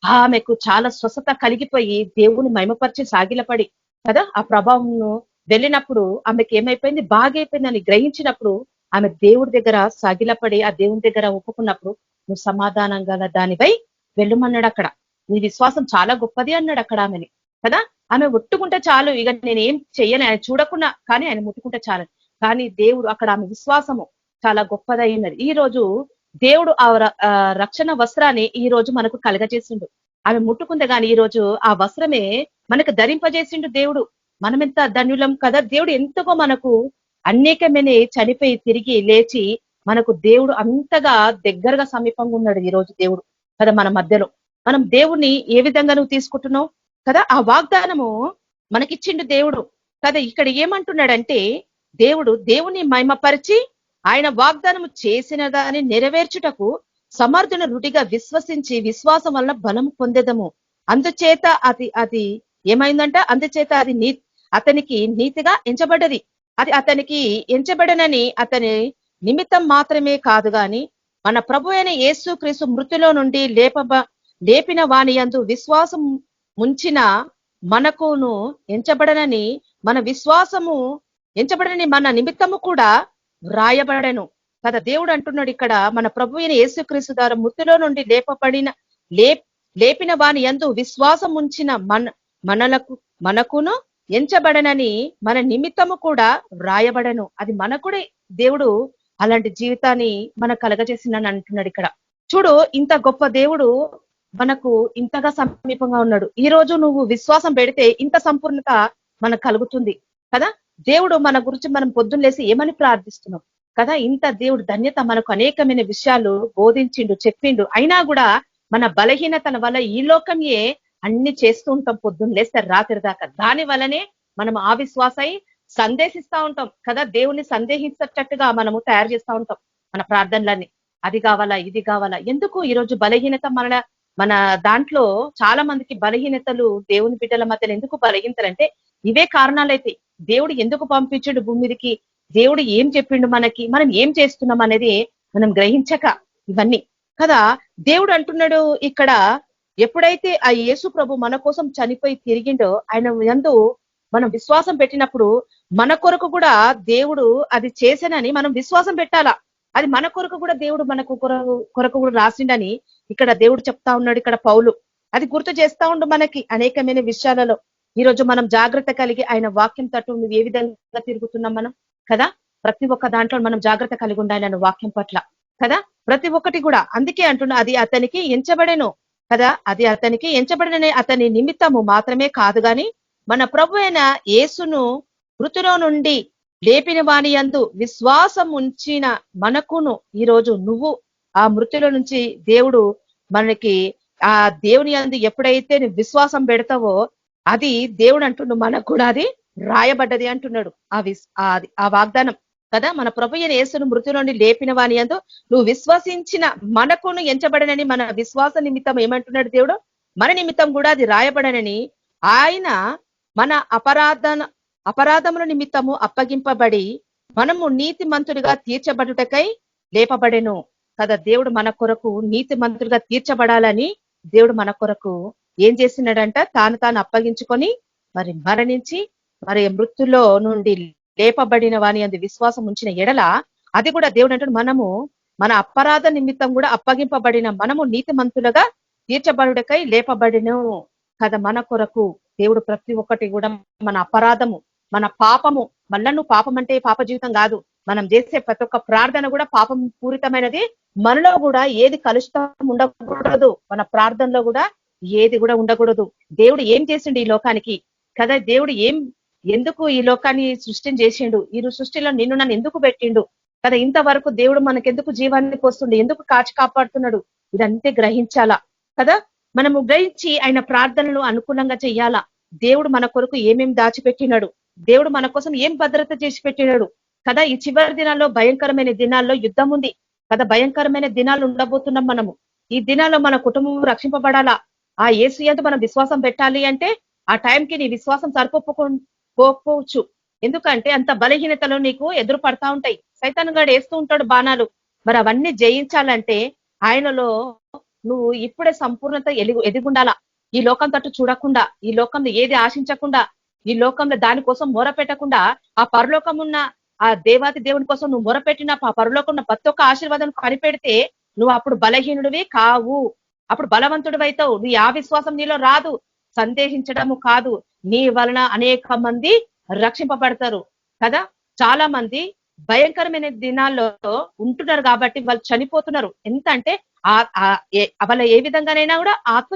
ఆమెకు చాలా స్వస్థత కలిగిపోయి దేవుని మహిమపరిచి సాగిలపడి కదా ఆ ప్రభావంను వెళ్ళినప్పుడు ఆమెకి ఏమైపోయింది, బాగైపోయింది అని గ్రహించినప్పుడు ఆమె దేవుడి దగ్గర సాగిలపడి ఆ దేవుని దగ్గర ఒప్పుకున్నప్పుడు నువ్వు సమాధానం గల దానిపై వెళ్ళమన్నాడు. అక్కడ నీ విశ్వాసం చాలా గొప్పది అన్నాడు అక్కడ ఆమెని కదా. ఆమె ముట్టుకుంటే చాలు, ఇక నేనేం చెయ్యను, ఆయన చూడకున్నా కానీ ఆయన ముట్టుకుంటే చాలు. కానీ దేవుడు అక్కడ ఆమె విశ్వాసము చాలా గొప్పదై ఉన్నది. ఈ రోజు దేవుడు ఆ రక్షణ వస్త్రాన్ని ఈ రోజు మనకు కలగజేసిండు. ఆమె ముట్టుకుందే గాని ఈ రోజు ఆ వస్త్రమే మనకు ధరింపజేసిండు దేవుడు. మనమెంత ధన్యులం కదా. దేవుడు ఎంతగో మనకు అనేకమైన చనిపోయి తిరిగి లేచి మనకు దేవుడు అంతగా దగ్గరగా సమీపంగా ఉన్నాడు ఈ రోజు దేవుడు కదా. మన మధ్యలో మనం దేవుణ్ణి ఏ విధంగా నువ్వు తీసుకుంటున్నావు కదా. ఆ వాగ్దానము మనకిచ్చిండు దేవుడు కదా. ఇక్కడ ఏమంటున్నాడంటే దేవుని మహిమపరిచి ఆయన వాగ్దానము చేసిన దాన్ని నెరవేర్చుటకు సమర్థున రుటిగా విశ్వసించి విశ్వాసం వల్ల బలం పొందేదము. అందుచేత అది ఏమైందంట, అందుచేత అది అతనికి నీతిగా ఎంచబడ్డది. అది అతనికి ఎంచబడనని అతని నిమిత్తం మాత్రమే కాదు గాని మన ప్రభు అయిన యేసుక్రీస్తు మృతిలో నుండి లేపిన వాని యందు విశ్వాసం ముంచిన మనకును ఎంచబడనని మన విశ్వాసము ఎంచబడని మన నిమిత్తము కూడా వ్రాయబడను కదా. దేవుడు అంటున్నాడు ఇక్కడ, మన ప్రభు అయిన యేసుక్రీస్తు ద్వారా మృతిలో నుండి లేపిన వాని యందు విశ్వాసం ఉంచిన మనకును ఎంచబడనని మన నిమిత్తము కూడా వ్రాయబడను. అది మనకుడే దేవుడు అలాంటి జీవితాన్ని మనకు కలగజేసిందని అంటున్నాడు ఇక్కడ. చూడు, ఇంత గొప్ప దేవుడు మనకు ఇంతగా సమీపంగా ఉన్నాడు. ఈ రోజు నువ్వు విశ్వాసం పెడితే ఇంత సంపూర్ణత మనకు కలుగుతుంది కదా. దేవుడు మన గురించి మనం పొద్దున్న లేసి ఏమని ప్రార్థిస్తున్నాం కదా. ఇంత దేవుడు ధన్యత మనకు అనేకమైన విషయాలు బోధించిండు, చెప్పిండు. అయినా కూడా మన బలహీనతల వల్ల ఈ లోకమే అన్ని చేస్తూ ఉంటాం పొద్దున్న లేస్తే రాత్రి దాకా. దాని వల్లనే మనం ఆ విశ్వాసై సందేశిస్తా ఉంటాం కదా. దేవుని సందేహించేటట్టుగా మనము తయారు చేస్తూ ఉంటాం మన ప్రార్థనలన్నీ. అది కావాలా, ఇది కావాలా. ఎందుకు ఈరోజు బలహీనత మన దాంట్లో చాలా మందికి బలహీనతలు దేవుని బిడ్డల మధ్యలో ఎందుకు బలహీనతలు ఇవే కారణాలైతే. దేవుడు ఎందుకు పంపించాడు భూమి మీదకి, దేవుడు ఏం చెప్పిండు మనకి, మనం ఏం చేస్తున్నాం అనేది మనం గ్రహించక ఇవన్నీ కదా. దేవుడు అంటున్నాడు ఇక్కడ, ఎప్పుడైతే ఆ యేసు ప్రభు మన కోసం చనిపోయి తిరిగిండో ఆయన యందు మనం విశ్వాసం పెట్టినప్పుడు మన కొరకు కూడా దేవుడు అది చేశానని మనం విశ్వాసం పెట్టాలా. అది మన కొరకు కూడా దేవుడు మనకు కొరకు కూడా రాసిండని ఇక్కడ దేవుడు చెప్తా ఉన్నాడు. ఇక్కడ పౌలు అది గుర్తు చేస్తా ఉండు మనకి అనేకమైన విషయాలలో. ఈ రోజు మనం జాగ్రత్త కలిగి ఆయన వాక్యం తట్టు నువ్వు ఏ విధంగా తిరుగుతున్నాం మనం కదా. ప్రతి ఒక్క దాంట్లో మనం జాగ్రత్త కలిగి ఉండాలి ఆయన వాక్యం పట్ల కదా. ప్రతి ఒక్కటి కూడా అందుకే అంటున్నా, అది అతనికి ఎంచబడెను కదా. అది అతనికి ఎంచబడిన అతని నిమిత్తము మాత్రమే కాదు గాని మన ప్రభు అయిన యేసును మృతిలో నుండి లేపిన వాని యందు విశ్వాసం ఉంచిన మనకును ఈ రోజు నువ్వు ఆ మృతిలో నుంచి దేవుడు మనకి ఆ దేవుని యందు ఎప్పుడైతే నువ్వు విశ్వాసం పెడతావో అది దేవుడు అంటున్నాడు మనకు కూడా అది రాయబడ్డది అంటున్నాడు. ఆ వాగ్దానం కదా. మన ప్రభు అయిన యేసును మృతి నుండి లేపిన వాని యందు నువ్వు విశ్వసించిన మనకును ఎంచబడనని మన విశ్వాస నిమిత్తం ఏమంటున్నాడు దేవుడు, మన నిమిత్తం కూడా అది రాయబడనని ఆయన మన అపరాధముల నిమిత్తము అప్పగింపబడి మనము నీతిమంతుడిగా తీర్చబడుటకై లేపబడెను కదా. దేవుడు మన కొరకు నీతిమంతుడిగా తీర్చబడాలని దేవుడు మన కొరకు ఏం చేసినాడంట, తాను అప్పగించుకొని మరి మరణించి మరి మృత్యులో నుండి లేపబడిన వాని అందు విశ్వాసం ఉంచిన ఎడల అది కూడా దేవుడు అంటే మనము మన అపరాధ నిమిత్తం కూడా అప్పగింపబడిన మనము నీతిమంతులుగా తీర్చబడుటకై లేపబడిను కదా. మన కొరకు దేవుడు ప్రతి ఒక్కటి కూడా మన అపరాధము మన పాపము, మళ్ళా నువ్వు పాపం అంటే పాప జీవితం కాదు, మనం చేసే ప్రతి ఒక్క ప్రార్థన కూడా పాపం పూరితమైనది. మనలో కూడా ఏది కలుషితం ఉండకూడదు, మన ప్రార్థనలో కూడా ఏది కూడా ఉండకూడదు. దేవుడు ఏం చేసిండు ఈ లోకానికి కదా. దేవుడు ఎందుకు ఈ లోకాన్ని సృష్టిని చేసిండు, ఈ సృష్టిలో నిన్ను నన్ను ఎందుకు పెట్టిండు కదా. ఇంతవరకు దేవుడు మనకెందుకు జీవాన్ని పోస్తుండు, ఎందుకు కాచి కాపాడుతున్నాడు, ఇదంతే గ్రహించాలా కదా. మనము గ్రహించి ఆయన ప్రార్థనలు అనుకూలంగా చెయ్యాలా. దేవుడు మన కొరకు ఏమేం దాచిపెట్టినాడు, దేవుడు మన కోసం ఏం భద్రత చేసి పెట్టినాడు కదా. ఈ చివరి దినాల్లో భయంకరమైన దినాల్లో యుద్ధం ఉంది కదా, భయంకరమైన దినాలు ఉండబోతున్నాం మనము. ఈ దినాల్లో మన కుటుంబం రక్షింపబడాలా, ఆ యేసు యందు మనం విశ్వాసం పెట్టాలి అంటే ఆ టైంకి నీ విశ్వాసం సరిపోకపోవచ్చు. ఎందుకంటే అంత బలహీనతలు నీకు ఎదురు పడతా ఉంటాయి, సైతాన్ గాడు వేస్తూ ఉంటాడు బాణాలు. మరి అవన్నీ జయించాలంటే ఆయనలో నువ్వు ఇప్పుడే సంపూర్ణత ఎదిగుండాలా. ఈ లోకం తట్టు చూడకుండా, ఈ లోకంలో ఏది ఆశించకుండా, ఈ లోకంలో దానికోసం మొరపెట్టకుండా ఆ పరలోకం ఉన్న ఆ దేవాతి దేవుని కోసం నువ్వు మొరపెట్టిన ఆ పరలోకం ఉన్న ప్రతి ఒక్క ఆశీర్వాదం కనిపెడితే నువ్వు అప్పుడు బలహీనుడివి కావు, అప్పుడు బలవంతుడు అవుతావు. నీ ఆ విశ్వాసం నీలో రాదు, సందేహించడము కాదు. నీ వలన అనేక మంది రక్షింపబడతారు కదా. చాలా మంది భయంకరమైన దినాల్లో ఉంటున్నారు కాబట్టి వాళ్ళు చనిపోతున్నారు. ఎంత అంటే వాళ్ళ ఏ విధంగానైనా కూడా ఆత్మ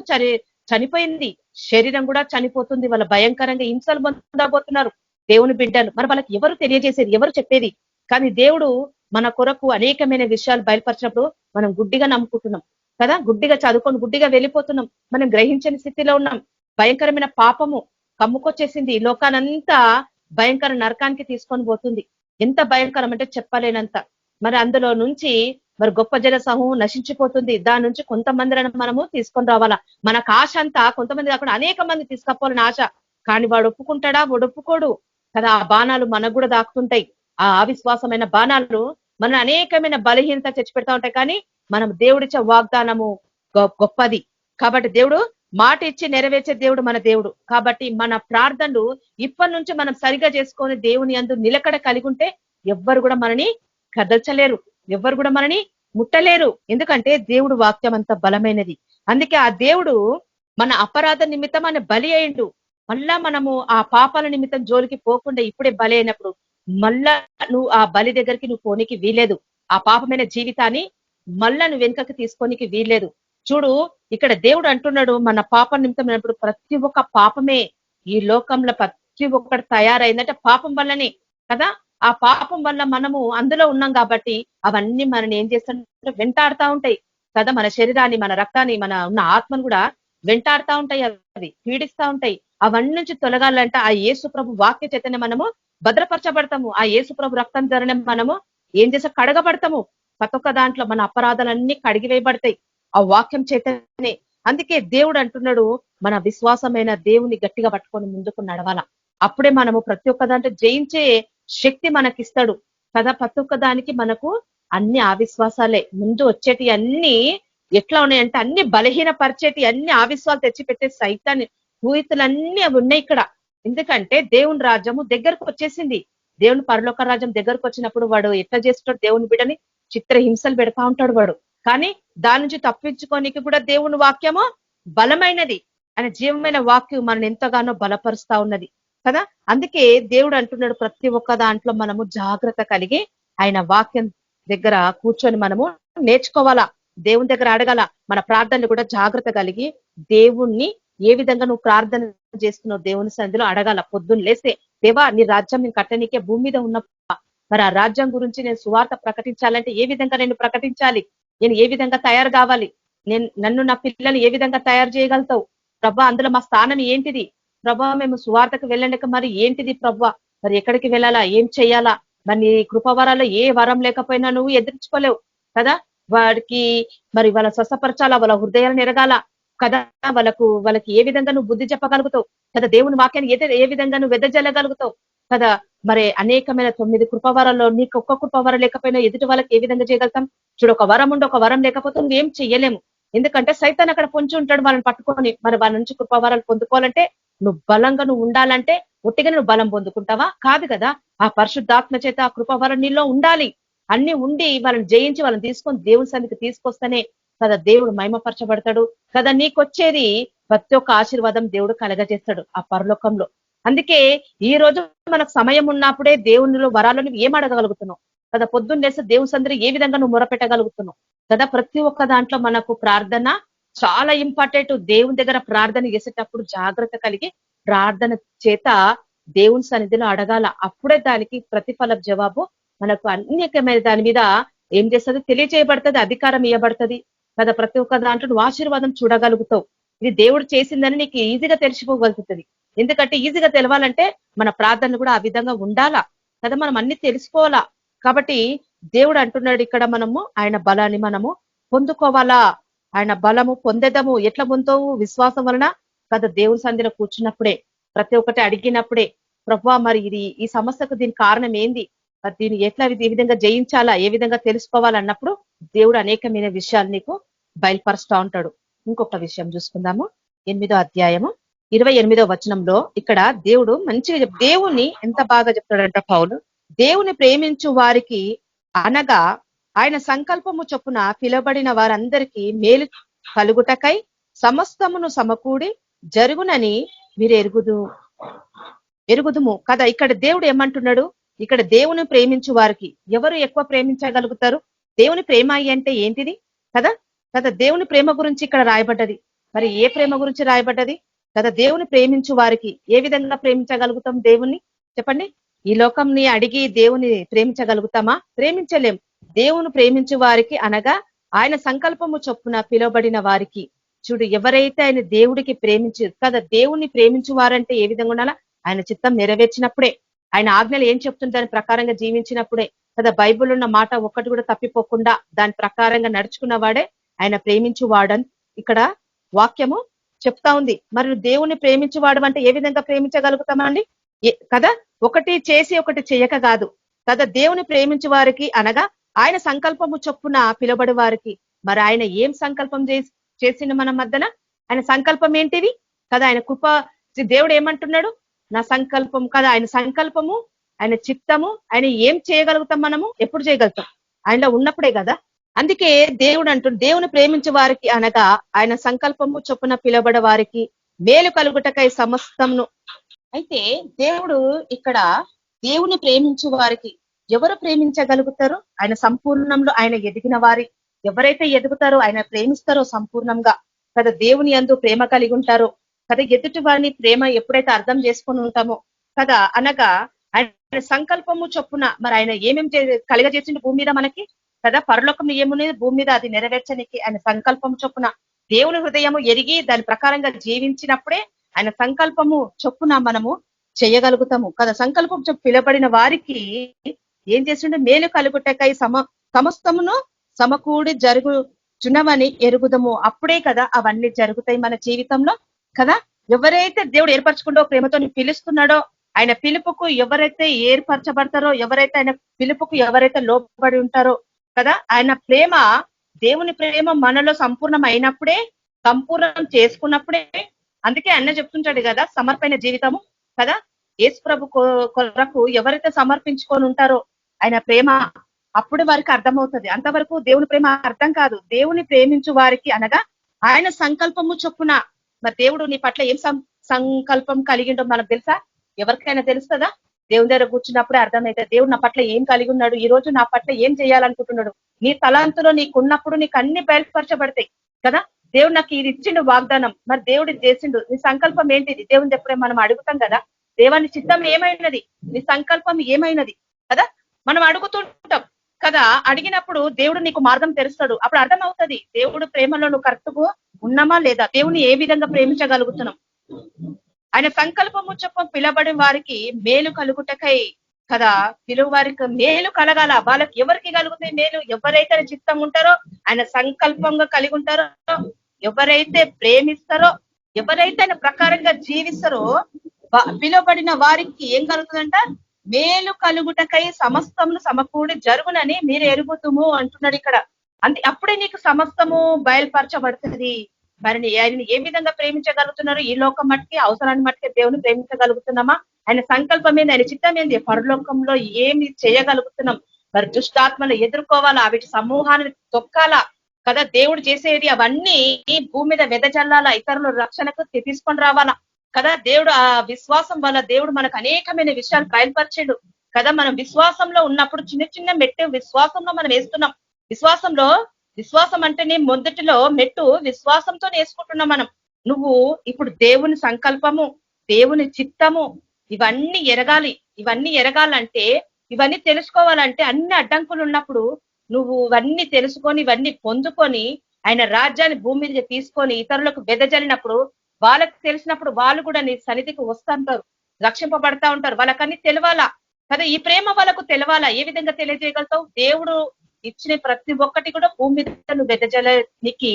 చనిపోయింది, శరీరం కూడా చనిపోతుంది. వాళ్ళ భయంకరంగా హింసలు పొందబోతున్నారు దేవుని బిడ్డలు. మరి వాళ్ళకి ఎవరు తెలియజేసేది, ఎవరు చెప్పేది? కానీ దేవుడు మన కొరకు అనేకమైన విషయాలు బయలుపరిచినప్పుడు మనం గుడ్డిగా నమ్ముకుంటున్నాం కదా, గుడ్డిగా చదువుకొని గుడ్డిగా వెళ్ళిపోతున్నాం, మనం గ్రహించని స్థితిలో ఉన్నాం. భయంకరమైన పాపము కమ్ముకొచ్చేసింది, ఈ లోకానంతా భయంకర నరకానికి తీసుకొని పోతుంది. ఎంత భయంకరం అంటే చెప్పలేనంత. మరి అందులో నుంచి మరి గొప్ప జన సమూహం నశించిపోతుంది. దాని నుంచి కొంతమందిని మనము తీసుకొని రావాలా. మనకు ఆశ అంతా కొంతమంది కాకుండా అనేక మంది తీసుకపోవాలని ఆశ. కానీ వాడు ఒప్పుకుంటాడా? వాడు ఒప్పుకోడు కదా. ఆ బాణాలు మనకు కూడా దాక్తుంటాయి. ఆ అవిశ్వాసమైన బాణాలు మన అనేకమైన బలహీనత తెచ్చిపెడతా ఉంటాయి. కానీ మనం దేవుడిచ్చే వాగ్దానము గొప్పది కాబట్టి దేవుడు మాట ఇచ్చి నెరవేర్చే దేవుడు మన దేవుడు. కాబట్టి మన ప్రార్థనలు ఇప్పటి నుంచి మనం సరిగా చేసుకొని దేవుని యందు నిలకడ కలిగి ఉంటే ఎవ్వరు కూడా మనని కదల్చలేరు, ఎవ్వరు కూడా మనని ముట్టలేరు. ఎందుకంటే దేవుడు వాక్యం అంత బలమైనది. అందుకే ఆ దేవుడు మన అపరాధ నిమిత్తం ఆయన బలి అయిండు. మళ్ళా మనము ఆ పాపాల నిమిత్తం జోలికి పోకుండా ఇప్పుడే బలి అయినప్పుడు మళ్ళా నువ్వు ఆ బలి దగ్గరికి నువ్వు పోనీకి వీల్లేదు. ఆ పాపమైన జీవితాన్ని మళ్ళా నువ్వు వెనుకకి తీసుకోనికి వీల్లేదు. చూడు, ఇక్కడ దేవుడు అంటున్నాడు మన పాప నిమిత్తం అయినప్పుడు ప్రతి ఒక్క పాపమే ఈ లోకంలో ప్రతి ఒక్కటి తయారైందంటే పాపం వల్లనే కదా. ఆ పాపం వల్ల మనము అందులో ఉన్నాం కాబట్టి అవన్నీ మనని ఏం చేస్తుంటే వెంటాడుతా ఉంటాయి కదా. మన శరీరాన్ని, మన రక్తాన్ని, మన ఉన్న ఆత్మను కూడా వెంటాడుతా ఉంటాయి, అవి పీడిస్తా ఉంటాయి. అవన్నీ నుంచి తొలగాలంటే ఆ యేసు ప్రభు వాక్య చైతన్యం మనము భద్రపరచబడతాము. ఆ యేసు ప్రభు రక్తం ధరనే మనము ఏం చేసా కడగబడతాము. ప్రతి ఒక్క దాంట్లో మన అపరాధాలన్నీ కడిగివేయబడతాయి ఆ వాక్యం చేతనే. అందుకే దేవుడు అంటున్నాడు మన విశ్వాసమైన దేవుని గట్టిగా పట్టుకొని ముందుకు నడవాలా. అప్పుడే మనము ప్రతి ఒక్క దాంట్లో జయించే శక్తి మనకిస్తాడు కదా. ప్రతి ఒక్క దానికి మనకు అన్ని అవిశ్వాసాలే ముందు వచ్చేటి, అన్ని ఎట్లా ఉన్నాయంటే అన్ని బలహీన పరిచేటి, అన్ని అవిశ్వాసాలు తెచ్చిపెట్టే సైతాన్ని ఊహితులన్నీ అవి ఉన్నాయి ఇక్కడ. ఎందుకంటే దేవుని రాజ్యము దగ్గరకు వచ్చేసింది. దేవుని పరలోక రాజ్యం దగ్గరకు వచ్చినప్పుడు వాడు ఎట్లా చేస్తాడు, దేవుని బిడ్డని చిత్ర హింసలు పెడతా ఉంటాడు వాడు. కానీ దాని నుంచి తప్పించుకోనికి కూడా దేవుని వాక్యము బలమైనది, ఆయన జీవమైన వాక్యం మనని ఎంతగానో బలపరుస్తా ఉన్నది కదా. అందుకే దేవుడు అంటున్నాడు ప్రతి ఒక్క దాంట్లో మనము జాగ్రత్త కలిగి ఆయన వాక్యం దగ్గర కూర్చొని మనము నేర్చుకోవాలా, దేవుని దగ్గర అడగాల. మన ప్రార్థనలు కూడా జాగ్రత్త కలిగి దేవుణ్ణి ఏ విధంగా నువ్వు ప్రార్థన చేస్తున్నావు దేవుని సన్నిధిలో అడగాల. పొద్దున్న లేస్తే దేవా నీ రాజ్యం నేను కట్టనీకే భూమి మీద ఉన్న మరి ఆ రాజ్యం గురించి నేను సువార్త ప్రకటించాలంటే ఏ విధంగా నేను ప్రకటించాలి, నేను ఏ విధంగా తయారు కావాలి, నన్ను నా పిల్లలు ఏ విధంగా తయారు చేయగలుగుతావు ప్రభా, అందులో మా స్థానం ఏంటిది ప్రభా, మేము సువార్తకు వెళ్ళలేక మరి ఏంటిది ప్రభా, మరి ఎక్కడికి వెళ్ళాలా, ఏం చెయ్యాలా, మరి నీ కృపవరాల్లో ఏ వరం లేకపోయినా నువ్వు ఎదిరించుకోలేవు కదా. వాడికి మరి వాళ్ళ స్వస్థపరచాలా, వాళ్ళ హృదయాలను ఎరగాల కదా, వాళ్ళకి ఏ విధంగా నువ్వు బుద్ధి చెప్పగలుగుతావు కదా, దేవుని వాక్యాన్ని ఏ విధంగా నువ్వు వెదజల్లగలుగుతావు కదా. మరి అనేకమైన 9 కృపవరాల్లో నీకు ఒక్క కృపవరం లేకపోయినా ఎదుటి వాళ్ళకి ఏ విధంగా చేయగలుగుతాం. చూడు, ఒక వరం ఉండి ఒక వరం లేకపోతే నువ్వేం చెయ్యలేము. ఎందుకంటే సైతాన్ అక్కడ పొంచి ఉంటాడు వాళ్ళని పట్టుకొని. మరి వాళ్ళ నుంచి కృపవరాలు పొందుకోవాలంటే నువ్వు బలంగా నువ్వు ఉండాలంటే ఒట్టిగా నువ్వు బలం పొందుకుంటావా? కాదు కదా. ఆ పరిశుద్ధాత్మ చేత ఆ కృపవరం నీలో ఉండాలి. అన్ని ఉండి వాళ్ళని జయించి వాళ్ళని తీసుకొని దేవుని సన్నిధికి తీసుకొస్తేనే కదా దేవుడు మహిమపరచబడతాడు కదా. నీకొచ్చేది ప్రతి ఒక్క ఆశీర్వాదం దేవుడు కలగజేస్తాడు ఆ పరలోకంలో. అందుకే ఈ రోజు మనకు సమయం ఉన్నప్పుడే దేవునిలో వరాలు నువ్వు ఏం అడగగలుగుతున్నావు కదా. పొద్దున్న లేస్తే దేవుని సందరి ఏ విధంగా నువ్వు మొరపెట్టగలుగుతున్నావు కదా. ప్రతి ఒక్క దాంట్లో మనకు ప్రార్థన చాలా ఇంపార్టెంట్. దేవుని దగ్గర ప్రార్థన చేసేటప్పుడు జాగ్రత్త కలిగి ప్రార్థన చేత దేవుని సన్నిధిలో అడగాల. అప్పుడే దానికి ప్రతిఫల జవాబు మనకు అనేకమైన దాని మీద ఏం చేస్తుంది, తెలియజేయబడుతుంది, అధికారం ఇవ్వబడుతుంది కదా. ప్రతి ఒక్క దాంట్లో నువ్వు ఆశీర్వాదం చూడగలుగుతావు. ఇది దేవుడు చేసిందని నీకు ఈజీగా తెలిసిపోగలుగుతుంది. ఎందుకంటే ఈజీగా తెలవాలంటే మన ప్రార్థన కూడా ఆ విధంగా ఉండాలా కదా, మనం అన్ని తెలుసుకోవాలా. కాబట్టి దేవుడు అంటున్నాడు ఇక్కడ మనము ఆయన బలాన్ని మనము పొందుకోవాలా. ఆయన బలము పొందేదము. ఎట్లా పొందుతావు? విశ్వాసం వలన కదా. దేవుని సన్నిధిలో కూర్చున్నప్పుడే, ప్రతి ఒక్కటి అడిగినప్పుడే, ప్రభువా మరి ఇది ఈ సమస్యకు దీని కారణం ఏంది, మరి దీన్ని ఎట్లా ఏ విధంగా జయించాలా, ఏ విధంగా తెలుసుకోవాలన్నప్పుడు దేవుడు అనేకమైన విషయాలు నీకు బయలుపరుస్తా ఉంటాడు. ఇంకొక విషయం చూసుకుందాము. 8వ అధ్యాయము 28వ వచనంలో ఇక్కడ దేవుడు మంచిగా దేవుణ్ణి ఎంత బాగా చెప్తాడంట పౌలు. దేవుని ప్రేమించు వారికి అనగా ఆయన సంకల్పము చొప్పున పిలువబడిన వారందరికీ మేలు కలుగుటకై సమస్తమును సమకూడి జరుగునని మీరు ఎరుగుదుము కదా. ఇక్కడ దేవుడు ఏమంటున్నాడు? ఇక్కడ దేవుని ప్రేమించు వారికి ఎవరు ఎక్కువ ప్రేమించగలుగుతారు? దేవుని ప్రేమ అంటే ఏంటిది కదా కదా. దేవుని ప్రేమ గురించి ఇక్కడ రాయబడ్డది. మరి ఏ ప్రేమ గురించి రాయబడ్డది కదా? దేవుని ప్రేమించు వారికి ఏ విధంగా ప్రేమించగలుగుతాం దేవుణ్ణి చెప్పండి? ఈ లోకంని అడిగి దేవుని ప్రేమించగలుగుతామా? ప్రేమించలేం. దేవుని ప్రేమించు వారికి అనగా ఆయన సంకల్పము చొప్పున పిలువబడిన వారికి. చూడు, ఎవరైతే ఆయన దేవుడికి ప్రేమించు కదా, దేవుణ్ణి ప్రేమించు వారంటే ఏ విధంగా ఉండాలా? ఆయన చిత్తం నెరవేర్చినప్పుడే, ఆయన ఆజ్ఞలు ఏం చెప్తుంది దాని ప్రకారంగా జీవించినప్పుడే కదా. బైబిల్ ఉన్న మాట ఒక్కటి కూడా తప్పిపోకుండా దాని ప్రకారంగా నడుచుకున్న వాడే ఆయన ప్రేమించు వాడని ఇక్కడ వాక్యము చెప్తా ఉంది. మరి దేవుని ప్రేమించు వాడు అంటే ఏ విధంగా ప్రేమించగలుగుతామండి కదా? ఒకటి చేసి ఒకటి చేయక కాదు కదా. దేవుని ప్రేమించు వారికి అనగా ఆయన సంకల్పము చొప్పున పిలువబడి వారికి. మరి ఆయన ఏం సంకల్పం చేసిండు మన మధ్యన? ఆయన సంకల్పం ఏంటిది కదా? ఆయన కృప. దేవుడు ఏమంటున్నాడు? నా సంకల్పం కదా. ఆయన సంకల్పము, ఆయన చిత్తము, ఆయన ఏం చేయగలుగుతాం మనము? ఎప్పుడు చేయగలుగుతాం? ఆయనలో ఉన్నప్పుడే కదా. అందుకే దేవుడు అంటున్నాడు దేవుని ప్రేమించే వారికి అనగా ఆయన సంకల్పము చొప్పున పిలువబడే వారికి మేలు కలుగుటకై సమస్తమును. అయితే దేవుడు ఇక్కడ దేవుని ప్రేమించు వారికి ఎవరు ప్రేమించగలుగుతారు? ఆయన సంపూర్ణంలో ఆయన ఎదిగిన వారి ఎవరైతే ఎదుగుతారో, ఆయన ప్రేమిస్తారో సంపూర్ణంగా కదా, దేవుని యందు ప్రేమ కలిగి ఉంటారో కదా, ఎదుటి వారిని ప్రేమ ఎప్పుడైతే అర్థం చేసుకొని ఉంటామో కదా, అనగా ఆయన సంకల్పము చొప్పున మరి ఆయన ఏమేమి కలుగజేసిండు భూమి మీద మనకి కదా. పరలోకం ఏమున్నది భూమి మీద అది నెరవేర్చనికి ఆయన సంకల్పం చొప్పున దేవుని హృదయము ఎరిగి దాని ప్రకారంగా జీవించినప్పుడే ఆయన సంకల్పము చొప్పున మనము చేయగలుగుతాము కదా. సంకల్పం చొప్పు పిలువబడిన వారికి ఏం చేసిండు? మేలు కలుగుటకై సమస్తమును సమకూడి జరుగుచున్నవని ఎరుగుదము. అప్పుడే కదా అవన్నీ జరుగుతాయి మన జీవితంలో కదా. ఎవరైతే దేవుడు ఏర్పరచుకుంటో ప్రేమతో పిలుస్తున్నాడో, ఆయన పిలుపుకు ఎవరైతే ఏర్పరచబడతారో, ఎవరైతే ఆయన పిలుపుకు ఎవరైతే లోపడి ఉంటారో కదా, ఆయన ప్రేమ, దేవుని ప్రేమ మనలో సంపూర్ణం అయినప్పుడే, సంపూర్ణం చేసుకున్నప్పుడే. అందుకే అన్న చెప్తుంటాడు కదా, సమర్పణ జీవితము కదా. యేసు ప్రభు కొరకు ఎవరైతే సమర్పించుకొని ఉంటారో ఆయన ప్రేమ, అప్పుడు వారికి అర్థమవుతుంది. అంతవరకు దేవుని ప్రేమ అర్థం కాదు. దేవుని ప్రేమించు వారికి అనగా ఆయన సంకల్పము చొప్పున. మరి దేవుడు నీ పట్ల ఏం సంకల్పం కలిగిండో మనకు తెలుసా? ఎవరికైనా తెలుస్తుందా? దేవుని దగ్గర కూర్చున్నప్పుడే అర్థమవుతుంది దేవుడు నా పట్ల ఏం కలిగి ఉన్నాడు, ఈ రోజు నా పట్ల ఏం చేయాలనుకుంటున్నాడు. నీ తలాంతులో నీకున్నప్పుడు నీకు అన్ని బయలుపరచబడతాయి కదా. దేవుడు నాకు ఇది ఇచ్చిండు వాగ్దానం, మరి దేవుడు చేసిండు, నీ సంకల్పం ఏంటిది? దేవుని ఎప్పుడే మనం అడుగుతాం కదా, దేవాని చిత్తం ఏమైనది, నీ సంకల్పం ఏమైనది కదా, మనం అడుగుతుంటాం కదా. అడిగినప్పుడు దేవుడు నీకు మార్గం తెరుస్తాడు. అప్పుడు అర్థం అవుతుంది దేవుడు ప్రేమలో నువ్వు కరెక్ట్గా ఉన్నామా లేదా, దేవుని ఏ విధంగా ప్రేమించగలుగుతున్నాం. ఆయన సంకల్పము చొప్పున పిలబడిన వారికి మేలు కలుగుటకై కదా, పిలువ వారికి మేలు కలగాల. వాళ్ళకి ఎవరికి కలుగుతాయి మేలు? ఎవరైతే చిత్తం ఉంటారో, ఆయన సంకల్పంగా కలిగి ఉంటారో, ఎవరైతే ప్రేమిస్తారో, ఎవరైతే ఆయన ప్రకారంగా జీవిస్తారో, పిలువబడిన వారికి ఏం కలుగుతుందంట? మేలు కలుగుటకై సమస్తమును సమకూడి జరుగునని మీరు ఎరుగుతుము అంటున్నాడు ఇక్కడ. అప్పుడే నీకు సమస్తము బయలుపరచబడుతుంది. మరి ఆయన్ని ఏ విధంగా ప్రేమించగలుగుతున్నారు? ఈ లోకం మట్టికి, అవసరాన్ని మట్టికి దేవుని ప్రేమించగలుగుతున్నామా? ఆయన సంకల్పం ఏంది, ఆయన చిత్తం ఏంది, పరలోకంలో ఏమి చేయగలుగుతున్నాం? మరి దుష్టాత్మలు ఎదుర్కోవాలా, వీటి సమూహాన్ని తొక్కాలా కదా. దేవుడు చేసేది అవన్నీ భూమి మీద వెదజల్లాలా, ఇతరుల రక్షణకు తీసుకొని రావాలా కదా. దేవుడు ఆ విశ్వాసం వల్ల దేవుడు మనకు అనేకమైన విషయాలు బయలుపరిచాడు కదా. మనం విశ్వాసంలో ఉన్నప్పుడు చిన్న చిన్న మెట్టు విశ్వాసంలో మనం వేస్తున్నాం. విశ్వాసం అంటేనే మొదటిలో మెట్టు విశ్వాసంతో వేసుకుంటున్నాం మనం. నువ్వు ఇప్పుడు దేవుని సంకల్పము, దేవుని చిత్తము ఇవన్నీ ఎరగాలంటే, ఇవన్నీ తెలుసుకోవాలంటే అన్ని అడ్డంకులు ఉన్నప్పుడు నువ్వు ఇవన్నీ తెలుసుకొని, ఇవన్నీ పొందుకొని ఆయన రాజ్యాన్ని భూమి మీద తీసుకొని ఇతరులకు వెదజల్లినప్పుడు వాళ్ళకి తెలిసినప్పుడు వాళ్ళు కూడా నీ సన్నిధికి వస్తుంటారు, రక్షింపబడతా ఉంటారు. వాళ్ళకన్నీ తెలవాలా కదా, ఈ ప్రేమ వాళ్ళకు తెలవాలా. ఏ విధంగా తెలియజేయగలుగుతావు? దేవుడు ఇచ్చిన ప్రతి ఒక్కటి కూడా భూమి మీద నువ్వు వెదజలనికి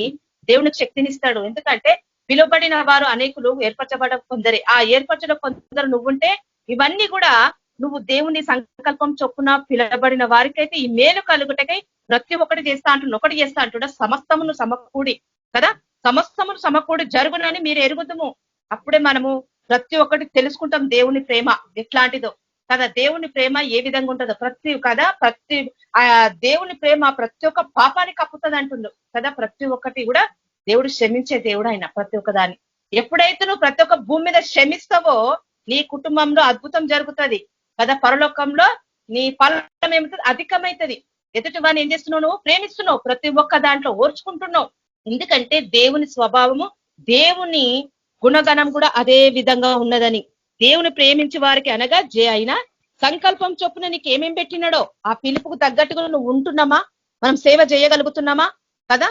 దేవునికి శక్తినిస్తాడు. ఎందుకంటే పిలువబడిన వారు అనేకులు, ఏర్పరచబడ కొందరే. ఆ ఏర్పరచడం కొందరు నువ్వుంటే ఇవన్నీ కూడా నువ్వు దేవుని సంకల్పం చొప్పున పిలువబడిన వారికైతే ఈ మేలు కలుగుటకై ప్రతి ఒక్కటి చేస్తా అంటున్నా, ఒకటి చేస్తా అంటున్నా, సమస్తమును సమకూడి కదా, సమస్తమును సమకూడి జరుగునని మీరు ఎరుగుదము. అప్పుడే మనము ప్రతి ఒక్కటి తెలుసుకుంటాం దేవుని ప్రేమ ఎట్లాంటిదో కదా, దేవుని ప్రేమ ఏ విధంగా ఉంటుందో ప్రతి దేవుని ప్రేమ ప్రతి ఒక్క పాపానికి కప్పుతుంది అంటుండు కదా. ప్రతి ఒక్కటి కూడా దేవుడు క్షమించే దేవుడు ఆయన. ప్రతి ఒక్క దాన్ని ఎప్పుడైతే నువ్వు ప్రతి ఒక్క భూమి మీద క్షమిస్తావో నీ కుటుంబంలో అద్భుతం జరుగుతుంది కదా. పరలోకంలో నీ ఫలం ఏమవుతుంది? అధికమైతుంది. ఎదుటి వాడిని ఏం చేస్తున్నావు? నువ్వు ప్రేమిస్తున్నావు, ప్రతి ఒక్క దాంట్లో ఓర్చుకుంటున్నావు. ఎందుకంటే దేవుని స్వభావము, దేవుని గుణగణం కూడా అదే విధంగా ఉన్నదని. దేవుని ప్రేమించి వారికి అనగా అయినా సంకల్పం చొప్పున నీకు ఏమేం పెట్టినాడో ఆ పిలుపుకు తగ్గట్టుగా నువ్వు ఉంటున్నామా? మనం సేవ చేయగలుగుతున్నామా కదా?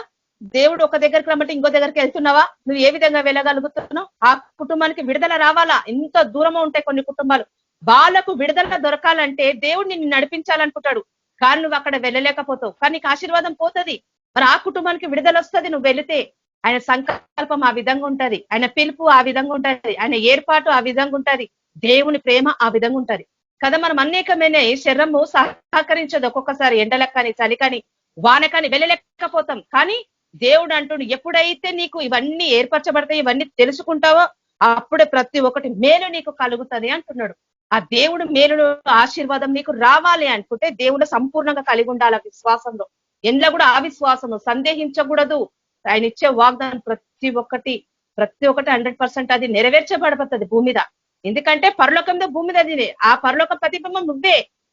దేవుడు ఒక దగ్గరికి రమ్మంటే ఇంకో దగ్గరికి వెళ్తున్నావా? నువ్వు ఏ విధంగా వెళ్ళగలుగుతున్నావు? ఆ కుటుంబానికి విడుదల రావాలా? ఎంత దూరమో ఉంటాయి కొన్ని కుటుంబాలు. వాళ్ళకు విడుదల దొరకాలంటే దేవుడు నిన్ను నడిపించాలనుకుంటాడు, కానీ నువ్వు అక్కడ వెళ్ళలేకపోతావు. కానీ నీకు ఆశీర్వాదం పోతుంది. మరి ఆ కుటుంబానికి విడుదల వస్తుంది నువ్వు వెళితే. ఆయన సంకల్పం ఆ విధంగా ఉంటది, ఆయన పిలుపు ఆ విధంగా ఉంటది, ఆయన ఏర్పాటు ఆ విధంగా ఉంటది, దేవుని ప్రేమ ఆ విధంగా ఉంటది కదా. మనం అనేకమైన శరీరము సహకరించదు. ఒక్కొక్కసారి ఎండలకు కానీ, చలి కానీ, వాన కానీ వెళ్ళలేకపోతాం. కానీ దేవుడు అంటుడు, ఎప్పుడైతే నీకు ఇవన్నీ ఏర్పరచబడతాయి, ఇవన్నీ తెలుసుకుంటావో అప్పుడే ప్రతి ఒక్కటి మేలు నీకు కలుగుతుంది అంటున్నాడు. ఆ దేవుడు మేలు ఆశీర్వాదం నీకు రావాలి అనుకుంటే దేవుడు సంపూర్ణంగా కలిగి ఉండాలి విశ్వాసంలో. ఎందులో కూడా ఆ విశ్వాసము సందేహించకూడదు. ఆయన ఇచ్చే వాగ్దానం ప్రతి ఒక్కటి 100% అది నెరవేర్చబడబడుతుంది భూమి మీద. ఎందుకంటే పరలోకంలో భూమి మీద అది, ఆ పరలోక ప్రతిబింబం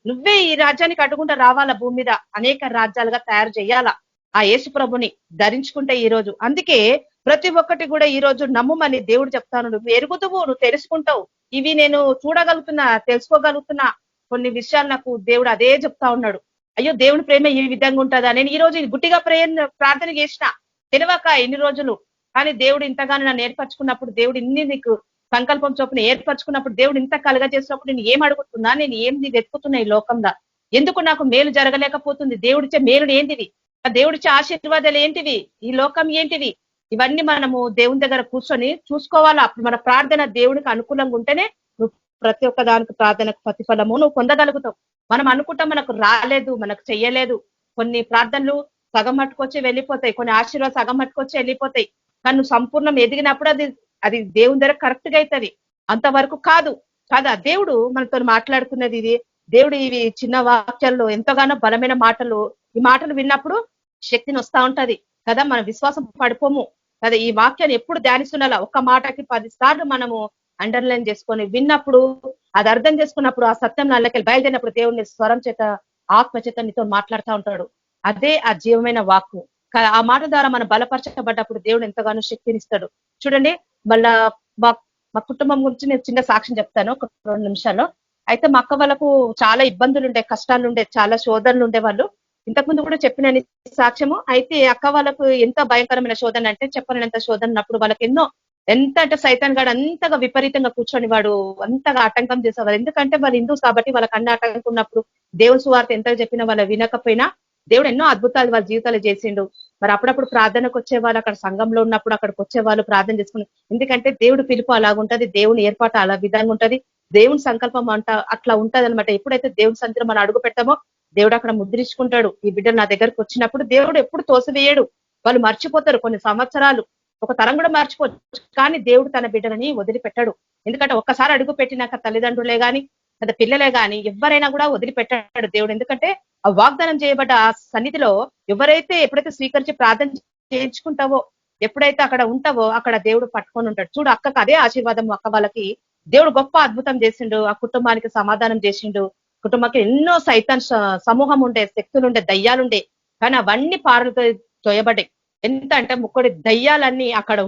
నువ్వే ఈ రాజ్యానికి అడ్డుకుంటూ రావాలా. భూమి మీద అనేక రాజ్యాలుగా తయారు చేయాలా ఆ యేసు ప్రభుని ధరించుకుంటే ఈ రోజు. అందుకే ప్రతి ఒక్కటి కూడా ఈ రోజు నమ్ముమని దేవుడు చెప్తాను. నువ్వు ఎరుగుదువు, నువ్వు తెలుసుకుంటావు. ఇవి నేను చూడగలుగుతున్నా, తెలుసుకోగలుగుతున్నా కొన్ని విషయాలు నాకు దేవుడు అదే చెప్తా ఉన్నాడు. అయ్యో దేవుని ప్రేమ ఈ విధంగా ఉంటుందా? నేను ఈ రోజు గుట్టిగా ప్రార్థన చేసిన తెలియక ఎన్ని రోజులు, కానీ దేవుడు ఇంతగానో నన్ను ఏర్పరచుకున్నప్పుడు, దేవుడు ఇన్ని నీకు సంకల్పం చొప్పున ఏర్పరచుకున్నప్పుడు, దేవుడు ఇంత కలగా చేసినప్పుడు నేను ఏం అడుగుతున్నా, నేను ఏం వెతుకుతున్నా ఈ లోకంలో? ఎందుకు నాకు మేలు జరగలేకపోతుంది? దేవుడిచ్చే మేలుడు ఏంటివి? దేవుడిచ్చే ఆశీర్వాదాలు ఏంటివి? ఈ లోకం ఏంటివి? ఇవన్నీ మనము దేవుని దగ్గర కూర్చొని చూసుకోవాలా. అప్పుడు మన ప్రార్థన దేవుడికి అనుకూలంగా ఉంటేనే నువ్వు ప్రతి ఒక్క దానికి ప్రార్థనకు ప్రతిఫలము నువ్వు పొందగలుగుతావు. మనం అనుకుంటాం మనకు రాలేదు, మనకు చెయ్యలేదు. కొన్ని ప్రార్థనలు సగం మట్టుకొచ్చి వెళ్ళిపోతాయి, కొన్ని ఆశీర్వాదాలు సగం మట్టుకొచ్చి వెళ్ళిపోతాయి. కానీ నువ్వు సంపూర్ణం ఎదిగినప్పుడు అది దేవుని దగ్గర కరెక్ట్ గా అవుతుంది. అంతవరకు కాదు. దేవుడు మనతో మాట్లాడుతున్నది ఇది. దేవుడు ఇవి చిన్న వాక్యాల్లో ఎంతగానో బలమైన మాటలు. ఈ మాటలు విన్నప్పుడు శక్తిని వస్తా ఉంటది కదా. మన విశ్వాసం పడిపోము కదా. ఈ వాక్యాన్ని ఎప్పుడు ధ్యానిస్తున్నా ఒక్క మాటకి 10 సార్లు మనము అండర్లైన్ చేసుకొని విన్నప్పుడు, అది అర్థం చేసుకున్నప్పుడు, ఆ సత్యం నల్లకెళ్ళి బయలుదేరినప్పుడు దేవుని స్వరం చేత, ఆత్మ చేత నీతో మాట్లాడుతూ ఉంటాడు. అదే ఆ జీవమైన వాక్కు. ఆ మాట ద్వారా మనం బలపరచబడ్డప్పుడు దేవుడు ఎంతగానో శక్తినిస్తాడు. చూడండి, మళ్ళా మా కుటుంబం గురించి నేను చిన్న సాక్ష్యం చెప్తాను ఒక 2 నిమిషాల్లో. అయితే మా అక్క వాళ్ళకు చాలా ఇబ్బందులు ఉండే, కష్టాలు ఉండే, చాలా శోధనలు ఉండే. వాళ్ళు ఇంతకుముందు కూడా చెప్పిన సాక్ష్యము. అయితే అక్క వాళ్ళకు ఎంత భయంకరమైన శోధన అంటే చెప్పలేనంత శోధన ఉన్నప్పుడు వాళ్ళకి ఎంత అంటే సైతాన్ గాడు అంతగా విపరీతంగా కూర్చొని వాడు అంతగా ఆటంకం చేసేవారు. ఎందుకంటే వాళ్ళు హిందూస్ కాబట్టి వాళ్ళకి అన్ని ఆటంకం ఉన్నప్పుడు దేవుని సువార్త ఎంత చెప్పినా వాళ్ళు వినకపోయినా దేవుడు ఎన్నో అద్భుతాలు వాళ్ళ జీవితాలు చేసిండు. మరి అప్పుడప్పుడు ప్రార్థనకు వచ్చేవాళ్ళు, అక్కడ సంఘంలో ఉన్నప్పుడు అక్కడికి వచ్చేవాళ్ళు ప్రార్థన చేసుకుని. ఎందుకంటే దేవుడు పిలుపు అలాగుంటది, దేవుని ఏర్పాటు అలా విధంగా ఉంటది, దేవుని సంకల్పం అట్లా ఉంటది అనమాట. ఎప్పుడైతే దేవుని సంతిలో మనం అడుగు పెట్టామో దేవుడు అక్కడ ముద్రించుకుంటాడు. ఈ బిడ్డలు నా దగ్గరకు వచ్చినప్పుడు దేవుడు ఎప్పుడు తోసివేయడు. వాళ్ళు మర్చిపోతారు కొన్ని సంవత్సరాలు, ఒక తరం కూడా మర్చిపోవచ్చు, కానీ దేవుడు తన బిడ్డలని వదిలిపెట్టాడు. ఎందుకంటే ఒక్కసారి అడుగు పెట్టినాక తల్లిదండ్రులే గాని లేదా పిల్లలే గాని ఎవరైనా కూడా వదిలిపెట్టాడు దేవుడు. ఎందుకంటే ఆ వాగ్దానం చేయబడ్డ ఆ సన్నిధిలో ఎప్పుడైతే స్వీకరించి ప్రార్థన చేయించుకుంటావో, ఎప్పుడైతే అక్కడ ఉంటావో అక్కడ దేవుడు పట్టుకొని ఉంటాడు. చూడు, అక్కకు అదే ఆశీర్వాదం. అక్క వాళ్ళకి దేవుడు గొప్ప అద్భుతం చేసిండు, ఆ కుటుంబానికి సమాధానం చేసిండు. కుటుంబానికి ఎన్నో సైతాన్ సమూహం ఉండే, శక్తులు ఉండే, దయ్యాలుండే, కానీ అవన్నీ పారులతో తోయబడ్డాయి. ఎంత అంటే ముక్కడి దయ్యాలన్నీ అక్కడ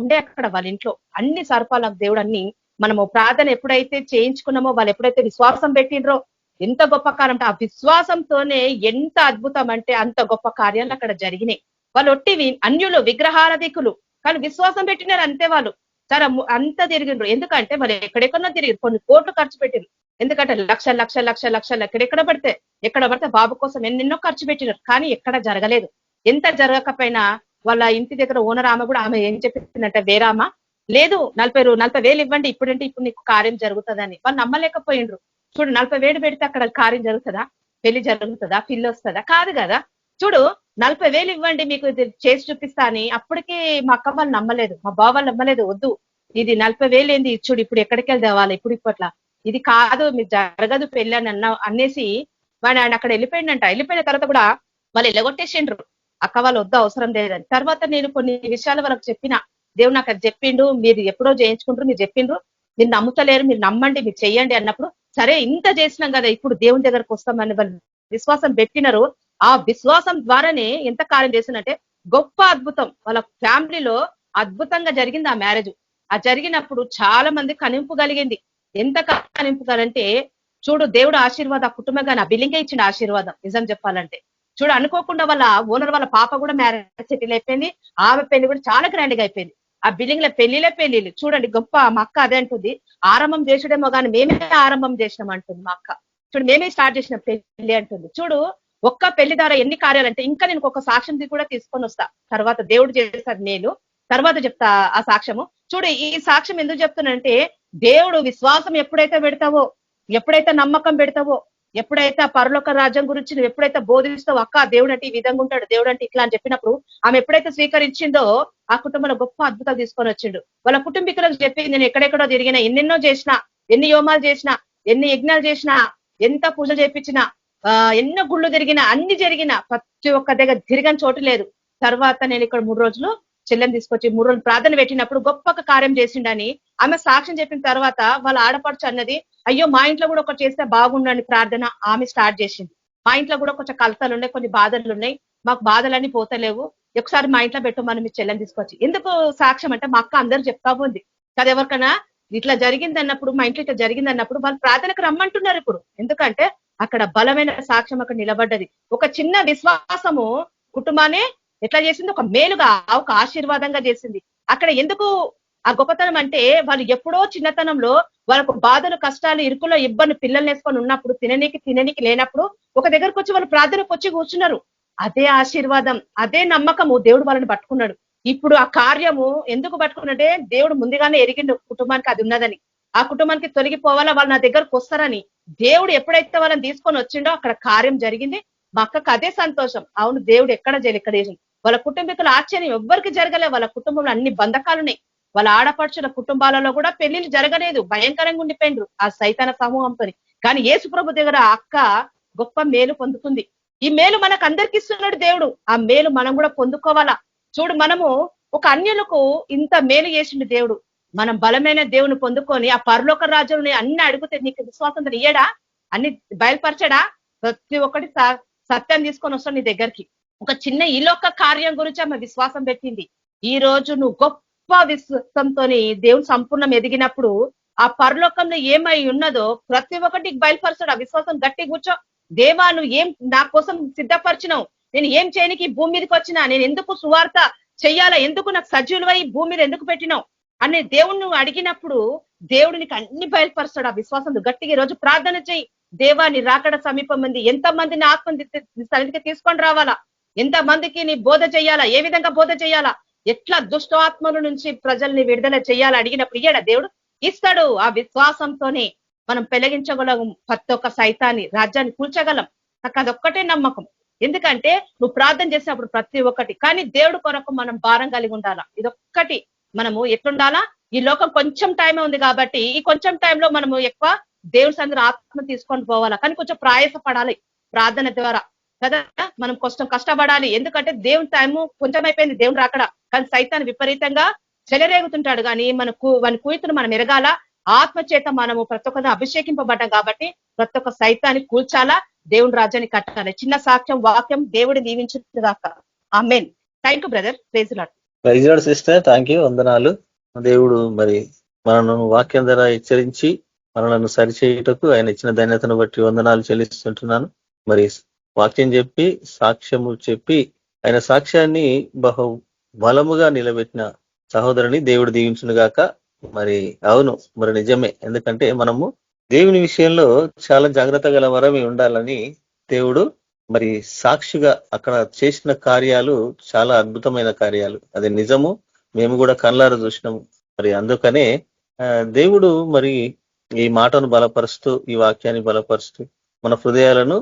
వాళ్ళ ఇంట్లో అన్ని సర్పాలకు దేవుడు అన్ని మనము ప్రార్థన ఎప్పుడైతే చేయించుకున్నామో, వాళ్ళు ఎప్పుడైతే విశ్వాసం పెట్టిండ్రో ఎంత గొప్ప కార్యం అంటే, ఆ విశ్వాసంతోనే ఎంత అద్భుతం అంటే అంత గొప్ప కార్యాలు అక్కడ జరిగినాయి. వాళ్ళు ఒట్టివి అన్యులు, విగ్రహారాధికులు, కానీ విశ్వాసం పెట్టినారు అంతే. వాళ్ళు సరే అంతా తిరిగిండ్రు. ఎందుకంటే మరి ఎక్కడెక్కడో తిరిగి కొన్ని కోట్లు ఖర్చు పెట్టిరు. ఎందుకంటే లక్షలు ఎక్కడెక్కడ పడితే బాబు కోసం ఎన్నెన్నో ఖర్చు పెట్టినారు. కానీ ఎక్కడ జరగలేదు. ఎంత జరగకపోయినా వాళ్ళ ఇంటి దగ్గర ఓనర్ ఆమె కూడా ఆమె ఏం చెప్పిందంటే, వేరామా లేదు 40,000 ఇవ్వండి ఇప్పుడంటే ఇప్పుడు నీకు కార్యం జరుగుతుందని. వాళ్ళు నమ్మలేకపోయిండ్రు. చూడు 40,000 పెడితే అక్కడ కార్యం జరుగుతుందా, పెళ్లి జరుగుతుందా, పిల్లి వస్తుందా? కాదు కదా. చూడు 40,000 ఇవ్వండి మీకు ఇది చేసి చూపిస్తా అని. అప్పటికి మా అక్క వాళ్ళు నమ్మలేదు, మా బావ వాళ్ళు నమ్మలేదు. వద్దు ఇది 40,000 ఏంది చూడు ఇప్పుడు ఎక్కడికి వెళ్ళి తేవాలి, ఇప్పుడు ఇప్పట్లా ఇది కాదు, మీకు జరగదు పెళ్లి అని అనేసి ఆయన అక్కడ వెళ్ళిపోయిందంట. వెళ్ళిపోయిన తర్వాత కూడా వాళ్ళు ఎల్లగొట్టేసిండ్రు. అక్క వాళ్ళు వద్దు అవసరం లేదని. తర్వాత నేను కొన్ని విషయాలు వాళ్ళకి చెప్పిన, దేవుడు నాకు అది చెప్పిండు, మీరు ఎప్పుడో చేయించుకుంటారు, మీరు చెప్పిండ్రు, మీరు నమ్ముతలేరు, మీరు నమ్మండి, మీరు చెయ్యండి అన్నప్పుడు, సరే ఇంత చేసినాం కదా ఇప్పుడు దేవుని దగ్గరకు వస్తామని వాళ్ళు విశ్వాసం పెట్టినారు. ఆ విశ్వాసం ద్వారానే ఎంత కార్యం చేసినంటే గొప్ప అద్భుతం వాళ్ళ ఫ్యామిలీలో అద్భుతంగా జరిగింది ఆ మ్యారేజ్. ఆ జరిగినప్పుడు చాలా మంది కనింపు కలిగింది. ఎంత కనింపు కలింటే చూడు దేవుడు ఆశీర్వాదం ఆ కుటుంబంగా నా బిల్లింగే ఇచ్చిండు ఆశీర్వాదం. నిజం చెప్పాలంటే చూడు అనుకోకుండా వాళ్ళ ఓనర్ వాళ్ళ పాప కూడా మ్యారేజ్ సెటిల్ అయిపోయింది. ఆమె పెళ్లి కూడా చాలా గ్రాండ్ గా అయిపోయింది. ఆ బిల్డింగ్ లో పెళ్లిళ్ళు చూడండి గొప్ప. మా అక్క అదే అంటుంది, ఆరంభం చేసుడేమో కానీ మేమే ఆరంభం చేసినాం అంటుంది మా అక్క. చూడు మేమే స్టార్ట్ చేసిన పెళ్లి అంటుంది. చూడు ఒక్క పెళ్లి ద్వారా ఎన్ని కార్యాలంటే, ఇంకా నేను ఒక సాక్ష్యం కూడా తీసుకొని వస్తా తర్వాత, దేవుడు చేశారు మేలు, తర్వాత చెప్తా ఆ సాక్ష్యము. చూడు ఈ సాక్ష్యం ఎందుకు చెప్తున్నానంటే, దేవుడు విశ్వాసం ఎప్పుడైతే పెడతావో, ఎప్పుడైతే నమ్మకం పెడతావో, ఎప్పుడైతే ఆ పరలోక రాజ్యం గురించి నువ్వు ఎప్పుడైతే బోధిస్తావో, అక్క దేవుడు అంటే ఈ విధంగా ఉంటాడు, దేవుడు అంటే ఇట్లా అని చెప్పినప్పుడు ఆమె ఎప్పుడైతే స్వీకరించిందో ఆ కుటుంబంలో గొప్ప అద్భుతాలు తీసుకొని వచ్చిండు. వాళ్ళ కుటుంబీకులకు చెప్పి, నేను ఎక్కడెక్కడో తిరిగినా, ఎన్నెన్నో చేసినా, ఎన్ని యోమాలు చేసినా, ఎన్ని యజ్ఞాలు చేసినా, ఎంత పూజ చేయించినా, ఎన్నో గుళ్ళు తిరిగినా, అన్ని జరిగినా ప్రతి ఒక్క దగ్గర తిరగని చోటు లేదు. తర్వాత నేను ఇక్కడ 3 రోజులు చెల్లెని తీసుకొచ్చి 3 రోజులు ప్రార్థన పెట్టినప్పుడు గొప్ప కార్యం చేసిండని ఆమె సాక్ష్యం చెప్పిన తర్వాత వాళ్ళ ఆడపడుచు అన్నది, అయ్యో మా ఇంట్లో కూడా ఒకటి చేస్తే బాగుండని ప్రార్థన ఆమె స్టార్ట్ చేసింది. మా ఇంట్లో కూడా కొంచెం కలతలు ఉన్నాయి, కొన్ని బాధలు ఉన్నాయి, మాకు బాధలన్నీ పోతలేవు, ఒకసారి మా ఇంట్లో పెట్టమని మీ చెల్లెని తీసుకొచ్చి. ఎందుకు సాక్ష్యం అంటే మా అక్క అందరూ చెప్తా ఉంది కదా, ఎవరికైనా ఇట్లా జరిగింది అన్నప్పుడు, మా ఇంట్లో ఇట్లా జరిగింది అన్నప్పుడు వాళ్ళు ప్రార్థనకు రమ్మంటున్నారు ఇప్పుడు. ఎందుకంటే అక్కడ బలమైన సాక్ష్యం అక్కడ నిలబడ్డది. ఒక చిన్న విశ్వాసము కుటుంబాన్ని ఎట్లా చేసింది, ఒక మేలుగా, ఒక ఆశీర్వాదంగా చేసింది. అక్కడ ఎందుకు ఆ గొప్పతనం అంటే, వాళ్ళు ఎప్పుడో చిన్నతనంలో వాళ్ళకు బాధలు, కష్టాలు, ఇరుకులో, ఇబ్బంది, పిల్లల్ని వేసుకొని ఉన్నప్పుడు తిననీకి లేనప్పుడు ఒక దగ్గరకు వచ్చి వాళ్ళు ప్రార్థనకు వచ్చి కూర్చున్నారు. అదే ఆశీర్వాదం, అదే నమ్మకము దేవుడు వాళ్ళని పట్టుకున్నాడు. ఇప్పుడు ఆ కార్యము ఎందుకు పట్టుకున్నట్టే, దేవుడు ముందుగానే ఎరిగిండు కుటుంబానికి అది ఉన్నదని, ఆ కుటుంబానికి తొలగిపోవాలా, వాళ్ళు నా దగ్గరకు వస్తారని. దేవుడు ఎప్పుడైతే వాళ్ళని తీసుకొని వచ్చిండో అక్కడ కార్యం జరిగింది. మా అక్కకు అదే సంతోషం. అవును దేవుడు ఎక్కడ చేసింది. వాళ్ళ కుటుంబీకుల ఆశ్చర్యం ఎవ్వరికి జరగలే. వాళ్ళ కుటుంబంలో అన్ని బంధకాలున్నాయి. వాళ్ళ ఆడపడుచుల కుటుంబాలలో కూడా పెళ్లిళ్ళు జరగలేదు, భయంకరంగా ఉండిపోయిండ్రు ఆ సైతాన సమూహంతో. కానీ యేసు ప్రభు దగ్గర అక్క గొప్ప మేలు పొందుతుంది. ఈ మేలు మనకు అందరికి ఇస్తున్నాడు దేవుడు. ఆ మేలు మనం కూడా పొందుకోవాలా. చూడు మనము ఒక అన్యులకు ఇంత మేలు చేసిండు దేవుడు. మనం బలమైన దేవుని పొందుకొని ఆ పరలోక రాజ్యాన్ని అన్ని అడిగితే నీకు విశ్వాసం ఇయ్యడా, అన్ని బయలుపరచడా, ప్రతి ఒక్కటి సత్యాన్ని తీసుకొని వస్తాడు నీ దగ్గరికి. ఒక చిన్న ఈలోక కార్యం గురించి ఆమె విశ్వాసం పెట్టింది. ఈ రోజు నువ్వు గొప్ప విశ్వాసంతో దేవుని సంపూర్ణం ఎదిగినప్పుడు ఆ పరలోకంలో ఏమై ఉన్నదో ప్రతి ఒక్కటి బయలుపరచాడు. ఆ విశ్వాసం గట్టి కూర్చో. దేవా నువ్వు ఏం నా కోసం సిద్ధపరిచినావు, నేను ఏం చేయనికి భూమి మీదకి వచ్చినా, నేను ఎందుకు సువార్త చెయ్యాలా, ఎందుకు నాకు సజీవులై భూమి మీద ఎందుకు పెట్టినావు అని దేవుడు నువ్వు అడిగినప్పుడు దేవుడు నీకు అన్ని బయలుపరుస్తాడు. ఆ విశ్వాసం గట్టిగా రోజు ప్రార్థన చెయ్యి. దేవా నీ రాకడ సమీపం ఉంది, ఎంత మందిని ఆత్మ సన్నిధికి తీసుకొని రావాలా, ఎంత మందికి నీ బోధ చెయ్యాలా, ఏ విధంగా బోధ చెయ్యాలా, ఎట్లా దుష్టాత్మల నుంచి ప్రజల్ని విడుదల చెయ్యాలా అడిగినప్పుడు ఇయ్యడా దేవుడు, ఇస్తాడు. ఆ విశ్వాసంతోనే మనం పెళ్లగించగలం, ప్రతి ఒక్క సైతాన్ని, రాజ్యాన్ని కూల్చగలం. నాకు అదొక్కటే నమ్మకం. ఎందుకంటే నువ్వు ప్రార్థన చేసినప్పుడు ప్రతి ఒక్కటి, కానీ దేవుడు కొరకు మనం భారం కలిగి ఉండాలా. ఇదొక్కటి మనము ఎట్లుండాలా, ఈ లోకం కొంచెం టైమే ఉంది కాబట్టి ఈ కొంచెం టైంలో మనము ఎక్కువ దేవుడి సన్నిధిలో ఆత్మ తీసుకొని పోవాలా. కానీ కొంచెం ప్రయాసపడాలి ప్రార్థన ద్వారా కదా, మనం కొంచెం కష్టపడాలి. ఎందుకంటే దేవుని టైము కొంచెం అయిపోయింది, దేవుని రాకడా. కానీ సైతాన్ని విపరీతంగా చెలరేగుతుంటాడు. కానీ మన కూతురు మనం ఎరగాల, ఆత్మ చేత మనము ప్రతి ఒక్కరిని అభిషేకింపబడ్డాం కాబట్టి ప్రతి ఒక్క సైతాన్ని కూల్చాలా, దేవుని రాజ్యాన్ని కట్టాలి. చిన్న సాక్ష్యం, వాక్యం దేవుడు దీవించుగాక. ఆమేన్. Thank you brother. Praise lord. Praise lord sister, thank you, వందనాలు. దేవుడు మరి మనను వాక్యం ద్వారా హెచ్చరించి మనలను సరిచేయుటకు ఆయన ఇచ్చిన ధన్యతను బట్టి వందనాలు చెల్లిస్తుంటున్నాను. మరి వాక్యం చెప్పి, సాక్ష్యము చెప్పి, ఆయన సాక్ష్యాన్ని బహు బలముగా నిలబెట్టిన సహోదరుని దేవుడు దీవించును గాక. మరి అవును, మరి నిజమే. ఎందుకంటే మనము దేవుని విషయంలో చాలా జాగ్రత్త గల వరమే ఉండాలని దేవుడు మరి సాక్షిగా అక్కడ చేసిన కార్యాలు చాలా అద్భుతమైన కార్యాలు, అది నిజము. మేము కూడా కళ్ళారా చూసినాము. మరి అందుకనే దేవుడు మరి ఈ మాటను బలపరుస్తూ, ఈ వాక్యాన్ని బలపరుస్తూ మన హృదయాలను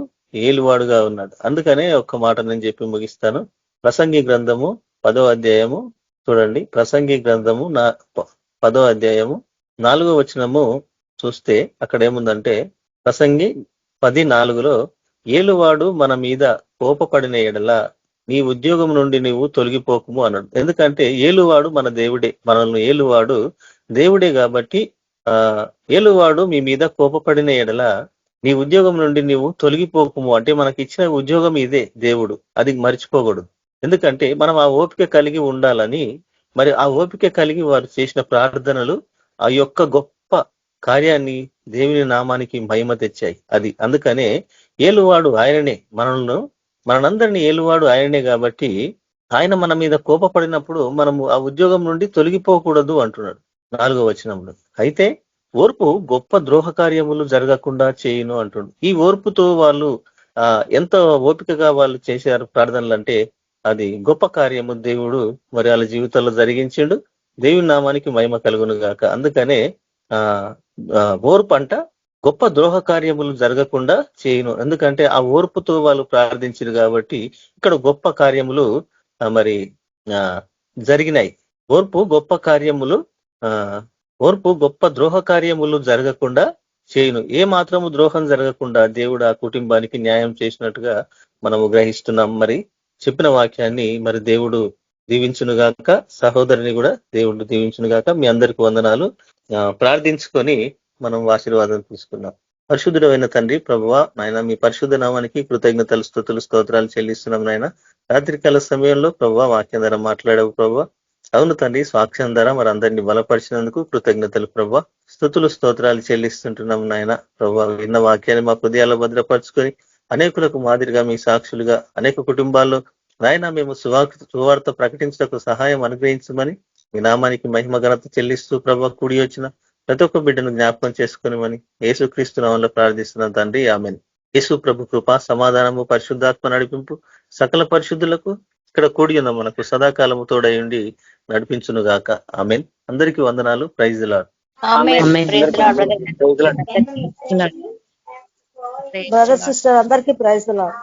ఏలువాడుగా ఉన్నాడు. అందుకనే ఒక్క మాట నేను చెప్పి ముగిస్తాను. ప్రసంగి గ్రంథము 10వ అధ్యాయము చూడండి. ప్రసంగి గ్రంథము 10వ అధ్యాయము 4వ వచనము చూస్తే అక్కడ ఏముందంటే, ప్రసంగి 10:4లో ఏలువాడు మన మీద కోపపడిన ఎడల నీ ఉద్యోగం నుండి నీవు తొలగిపోకుము అన్నాడు. ఎందుకంటే ఏలువాడు మన దేవుడే, మనల్ని ఏలువాడు దేవుడే కాబట్టి ఏలువాడు మీ మీద కోపపడిన ఎడల నీ ఉద్యోగం నుండి నీవు తొలగిపోకుము అంటే మనకి ఇచ్చిన ఉద్యోగం ఇదే దేవుడు, అది మర్చిపోకూడదు. ఎందుకంటే మనం ఆ ఓపిక కలిగి ఉండాలని, మరి ఆ ఓపిక కలిగి వారు చేసిన ప్రార్థనలు ఆ యొక్క గొప్ప కార్యాన్ని దేవుని నామానికి మహిమ తెచ్చాయి. అది అందుకనే ఏలువాడు ఆయననే, మనందరినీ ఏలువాడు ఆయననే కాబట్టి ఆయన మన మీద కోపపడినప్పుడు మనము ఆ ఉద్యోగం నుండి తొలగిపోకూడదు అంటున్నాడు 4వ వచనంలో. అయితే ఓర్పు గొప్ప ద్రోహ కార్యములు జరగకుండా చేయును అంటున్నాడు. ఈ ఓర్పుతో వాళ్ళు ఎంత ఓపికగా వాళ్ళు చేశారు ప్రార్థనలు అంటే అది గొప్ప కార్యము దేవుడు మరి వాళ్ళ జీవితంలో జరిగించిండు. దేవుని నామానికి మహిమ కలుగును గాక. అందుకనే ఓర్పు అంట గొప్ప ద్రోహ కార్యములు జరగకుండా చేయును. ఎందుకంటే ఆ ఓర్పుతో వాళ్ళు ప్రార్థించారు కాబట్టి ఇక్కడ గొప్ప కార్యములు మరి జరిగినాయి. ఓర్పు గొప్ప ద్రోహ కార్యములు జరగకుండా చేయును. ఏ మాత్రము ద్రోహం జరగకుండా దేవుడు ఆ కుటుంబానికి న్యాయం చేసినట్టుగా మనము గ్రహిస్తున్నాం. మరి చెప్పిన వాక్యాన్ని మరి దేవుడు దీవించునుగాక. సహోదరిని కూడా దేవుడు దీవించునుగాక. మీ అందరికి వందనాలు. ప్రార్థించుకొని మనం ఆశీర్వాదం తీసుకున్నాం. పరిశుద్ధుడైన తండ్రి ప్రభువా, నాయన మీ పరిశుద్ధ నామానికి కృతజ్ఞతలు, స్తుతులు, స్తోత్రాలు చెల్లిస్తున్నాం. నాయన రాత్రికాల సమయంలో ప్రభువా వాక్యం ద్వారా మాట్లాడావు ప్రభువా. అవును తండ్రి, సాక్ష్యం ద్వారా మరి అందరినీ బలపరిచినందుకు కృతజ్ఞతలు ప్రభువా. స్తుతులు, స్తోత్రాలు చెల్లిస్తుంటున్నాం నాయన ప్రభువా. విన్న వాక్యాన్ని మా హృదయాల్లో భద్రపరుచుకొని అనేకులకు మాదిరిగా మీ సాక్షులుగా అనేక కుటుంబాల్లో నాయన మేము సువార్త ప్రకటించడానికి సహాయం అనుగ్రహించమని మీ నామానికి మహిమ ఘనత చెల్లిస్తూ ప్రభు కూడి వచ్చిన ప్రతి ఒక్క బిడ్డను జ్ఞాపకం చేసుకుని యేసుక్రీస్తు నామంలో ప్రార్థిస్తున్నాం తండ్రి, ఆమేన్. యేసు ప్రభు కృప, సమాధానము, పరిశుద్ధాత్మ నడిపింపు సకల పరిశుద్ధులకు ఇక్కడ కూడి ఉన్న మనకు సదాకాలము తోడై ఉండి నడిపించును గాక. ఆమేన్. అందరికీ వందనాలు. Praise the lord. Brother sister అందరికీ ప్రైజ్ ది లార్డ్.